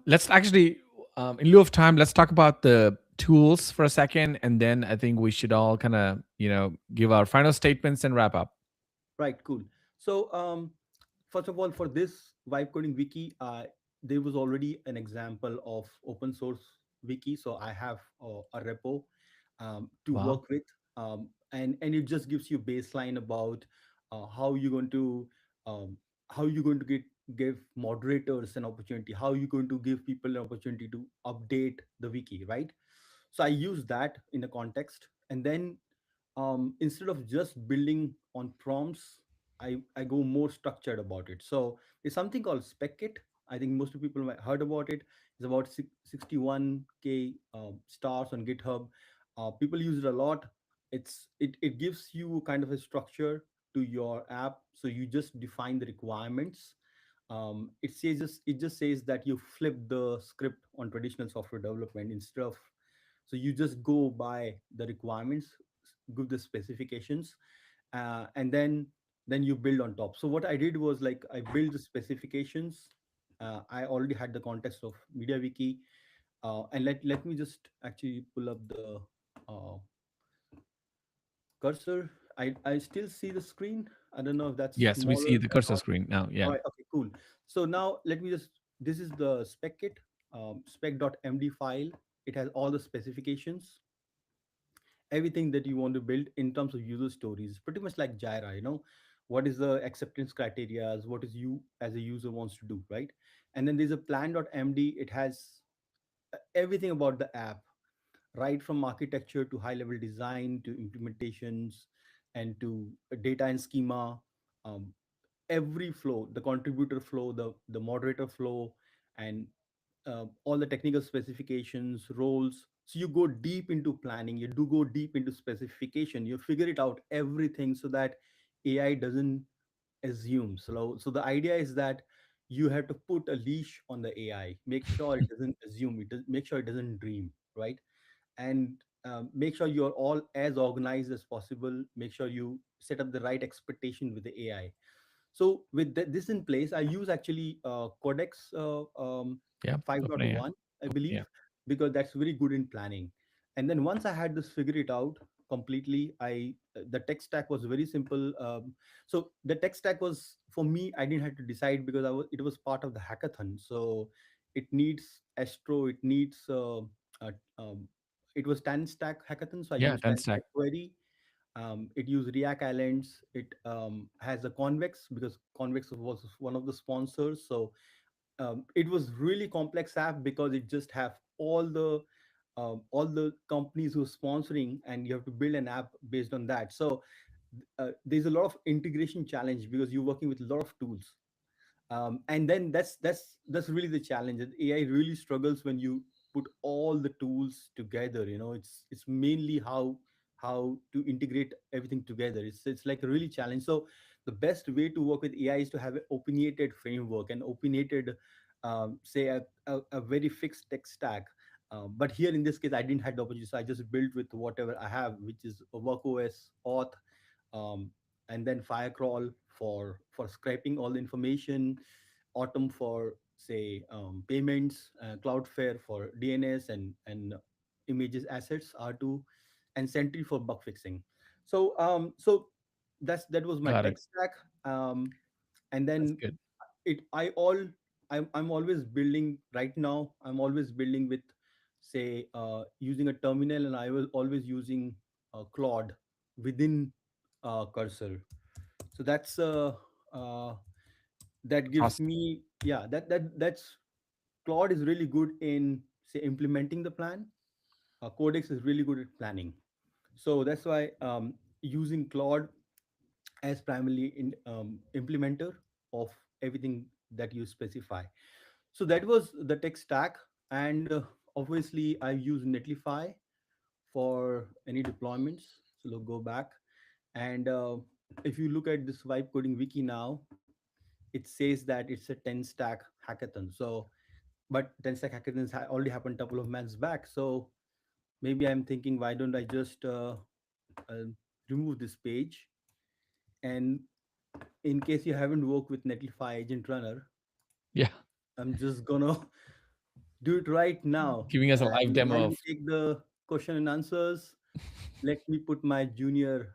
Speaker 1: let's actually in lieu of time, let's talk about the tools for a second, and then I think we should all kind of give our final statements and wrap up.
Speaker 5: right, cool. So first of all, for this vibe coding wiki, there was already an example of open source wiki, so I have a repo to
Speaker 1: Wow.
Speaker 5: work with, and it just gives you baseline about how you're going to um, how you're going to give moderators an opportunity, how you're going to give people an opportunity to update the wiki, right? So I use that in a context, and then instead of just building on prompts, I go more structured about it. So there's something called SpecKit. I think most of people might heard about it. It's about 61K stars on GitHub. People use it a lot. It gives you kind of a structure to your app. So you just define the requirements. It just says that you flip the script on traditional software development instead of, so you just go by the requirements, give the specifications, and then you build on top. So what I did was like I built the specifications. I already had the context of MediaWiki, and let me just actually pull up the uh, cursor. I still see the screen. I don't know if that's
Speaker 1: Yes, we see
Speaker 5: smaller
Speaker 1: the
Speaker 5: or
Speaker 1: cursor
Speaker 5: not.
Speaker 1: screen now.
Speaker 5: All
Speaker 1: Yeah.
Speaker 5: right, okay, cool. So now let me just, this is the spec kit, spec.md file. It has all the specifications, everything that you want to build in terms of user stories, pretty much like Jira, what is the acceptance criteria, what is you as a user wants to do, right? And then there's a plan.md. It has everything about the app, right from architecture to high level design to implementations and to data and schema, um, every flow, the contributor flow, the moderator flow, and all the technical specifications, roles. So you go deep into planning, you do go deep into specification, you figure it out everything so that AI doesn't assume. So the idea is that you have to put a leash on the AI. Make sure it doesn't assume. Make sure it doesn't dream, right? And make sure you're all as organized as possible. Make sure you set up the right expectation with the AI. So with this in place, I use actually Codex
Speaker 1: Yeah. Open, yeah.
Speaker 5: 5.1, I believe,
Speaker 1: Yeah.
Speaker 5: because that's very good in planning. And then once I had this figure it out completely, the tech stack was very simple. So the tech stack was for me, I didn't have to decide because it was part of the hackathon. So it needs Astro, it needs uh, um, it was 10 stack hackathon, so I
Speaker 1: Yeah.
Speaker 5: used
Speaker 1: 10
Speaker 5: 10
Speaker 1: stack.
Speaker 5: stack query. It used React Islands. It has a Convex because Convex was one of the sponsors. So it was really complex app because it just have all the companies who are sponsoring, and you have to build an app based on that. So there's a lot of integration challenge because you're working with a lot of tools. And then that's really the challenge. That AI really struggles when you put all the tools together. It's mainly how to integrate everything together. It's like a really challenge. So the best way to work with AI is to have an opinionated framework and opinionated, say a very fixed tech stack. But here in this case, I didn't have the opportunity, so I just built with whatever I have, which is a workOS, auth, um, and then Firecrawl for scraping all the information, Autumn for say payments, Cloudflare for DNS and images assets R2, and Sentry for bug fixing. So that was my
Speaker 1: Got
Speaker 5: tech
Speaker 1: it.
Speaker 5: stack. And
Speaker 1: That's
Speaker 5: then
Speaker 1: good.
Speaker 5: it I all I'm always building right now. I'm always building with say using a terminal, and I was always using Claude within cursor. So uh, that gives
Speaker 1: Awesome.
Speaker 5: me, yeah, that's Claude is really good in say implementing the plan. Codex is really good at planning. So that's why using Claude as primarily in implementer of everything that you specify. So that was the tech stack. And obviously I use Netlify for any deployments. So let's go back. And if you look at this vibe coding wiki now, it says that it's a 10 stack hackathon. So but 10 stack hackathons already happened a couple of months back. So maybe I'm thinking, why don't I just uh, remove this page? And in case you haven't worked with Netlify Agent Runner,
Speaker 1: Yeah.
Speaker 5: I'm just gonna do it right now.
Speaker 1: Giving us a live
Speaker 5: And while
Speaker 1: demo
Speaker 5: we
Speaker 1: of.
Speaker 5: take the question and answers, let me put my junior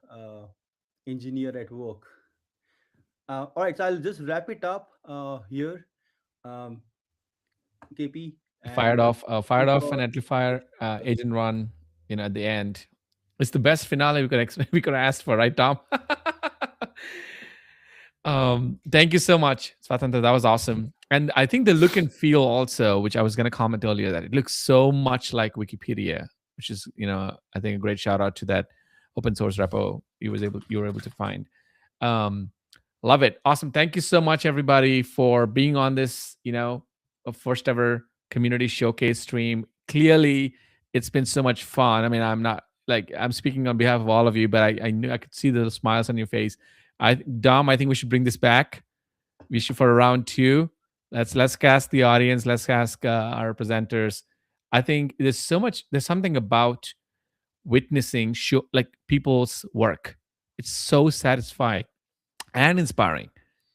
Speaker 5: engineer at work. All right, so I'll just wrap it up here, um, KP,
Speaker 1: Fired
Speaker 5: and
Speaker 1: off, fired
Speaker 5: thanks
Speaker 1: off an
Speaker 5: for
Speaker 1: amplifier, agent run, at the end. It's the best finale we could we could ask for, right, Tom? Thank you so much, Swatantra. That was awesome. And I think the look and feel also, which I was going to comment earlier, that it looks so much like Wikipedia, which is, I think a great shout out to that open source repo you were able to find. Love it. Awesome. Thank you so much, everybody, for being on this, a first ever community showcase stream. Clearly, it's been so much fun. I mean, I'm speaking on behalf of all of you, but I knew I could see the smiles on your face. Dom, I think we should bring this back. We should for round 2. Let's cast the audience. Let's ask our presenters. I think there's something about witnessing like people's work. It's so satisfying and inspiring,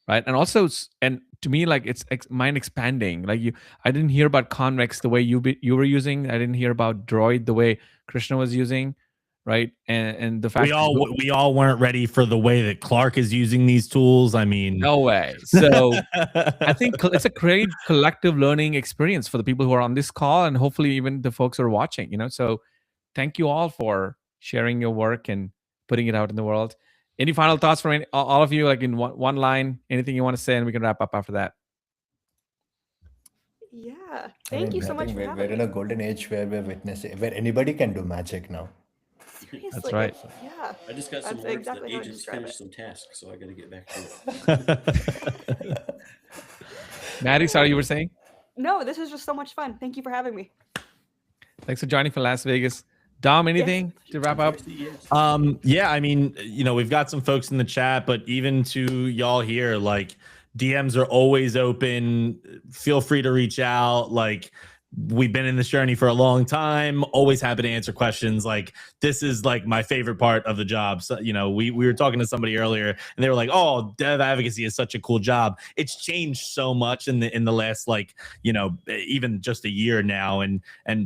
Speaker 1: right? And also, and to me, like it's mind expanding. Like I didn't hear about Convex the way you were using. I didn't hear about Droid the way Krishna was using, right? And the fact
Speaker 2: we all weren't ready for the way that Clark is using these tools. I mean,
Speaker 1: no way. So I think it's a great collective learning experience for the people who are on this call, and hopefully even the folks who are watching. So thank you all for sharing your work and putting it out in the world. Any final thoughts from all of you, like in one line, anything you want to say, and we can wrap up after that.
Speaker 3: Yeah, thank you so much for
Speaker 7: we're
Speaker 3: having
Speaker 7: in
Speaker 3: me.
Speaker 7: a golden age where we're witnessing, where anybody can do magic now.
Speaker 3: Seriously,
Speaker 1: That's right.
Speaker 3: Yeah,
Speaker 4: I just got some
Speaker 3: that's
Speaker 4: words
Speaker 3: exactly
Speaker 4: that
Speaker 3: how I
Speaker 4: agents
Speaker 3: describe
Speaker 4: finished
Speaker 3: it.
Speaker 4: some tasks, so I got to get back to it.
Speaker 1: Maddie, sorry, you were saying?
Speaker 3: No, this is just so much fun. Thank you for having me.
Speaker 1: Thanks for joining from Las Vegas. Dom, anything to wrap up?
Speaker 2: Yeah, I mean, we've got some folks in the chat, but even to y'all here, like, DMs are always open. Feel free to reach out. Like, we've been in this journey for a long time, always happy to answer questions. Like, this is like my favorite part of the job. So, you know, we were talking to somebody earlier and they were like, oh, dev advocacy is such a cool job. It's changed so much in the last, like, you know, even just a year now. And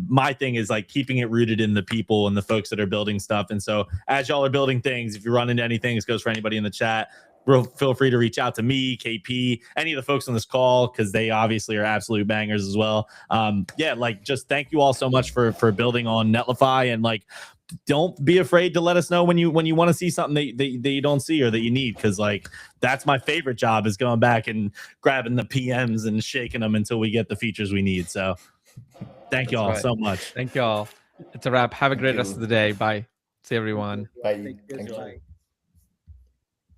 Speaker 2: my thing is like keeping it rooted in the people and the folks that are building stuff. And so as y'all are building things, if you run into anything, this goes for anybody in the chat, feel free to reach out to me, KP, any of the folks on this call, because they obviously are absolute bangers as well. Yeah, like, just thank you all so much for building on Netlify, and like, don't be afraid to let us know when you want to see something that you don't see or that you need, because like, that's my favorite job, is going back and grabbing the PMs and shaking them until we get the features we need. So thank you all so much.
Speaker 1: Thank you all. It's a wrap. Have a great rest of the day. Bye. See everyone.
Speaker 7: Bye.
Speaker 5: Take care.
Speaker 7: Thank you.
Speaker 5: Bye.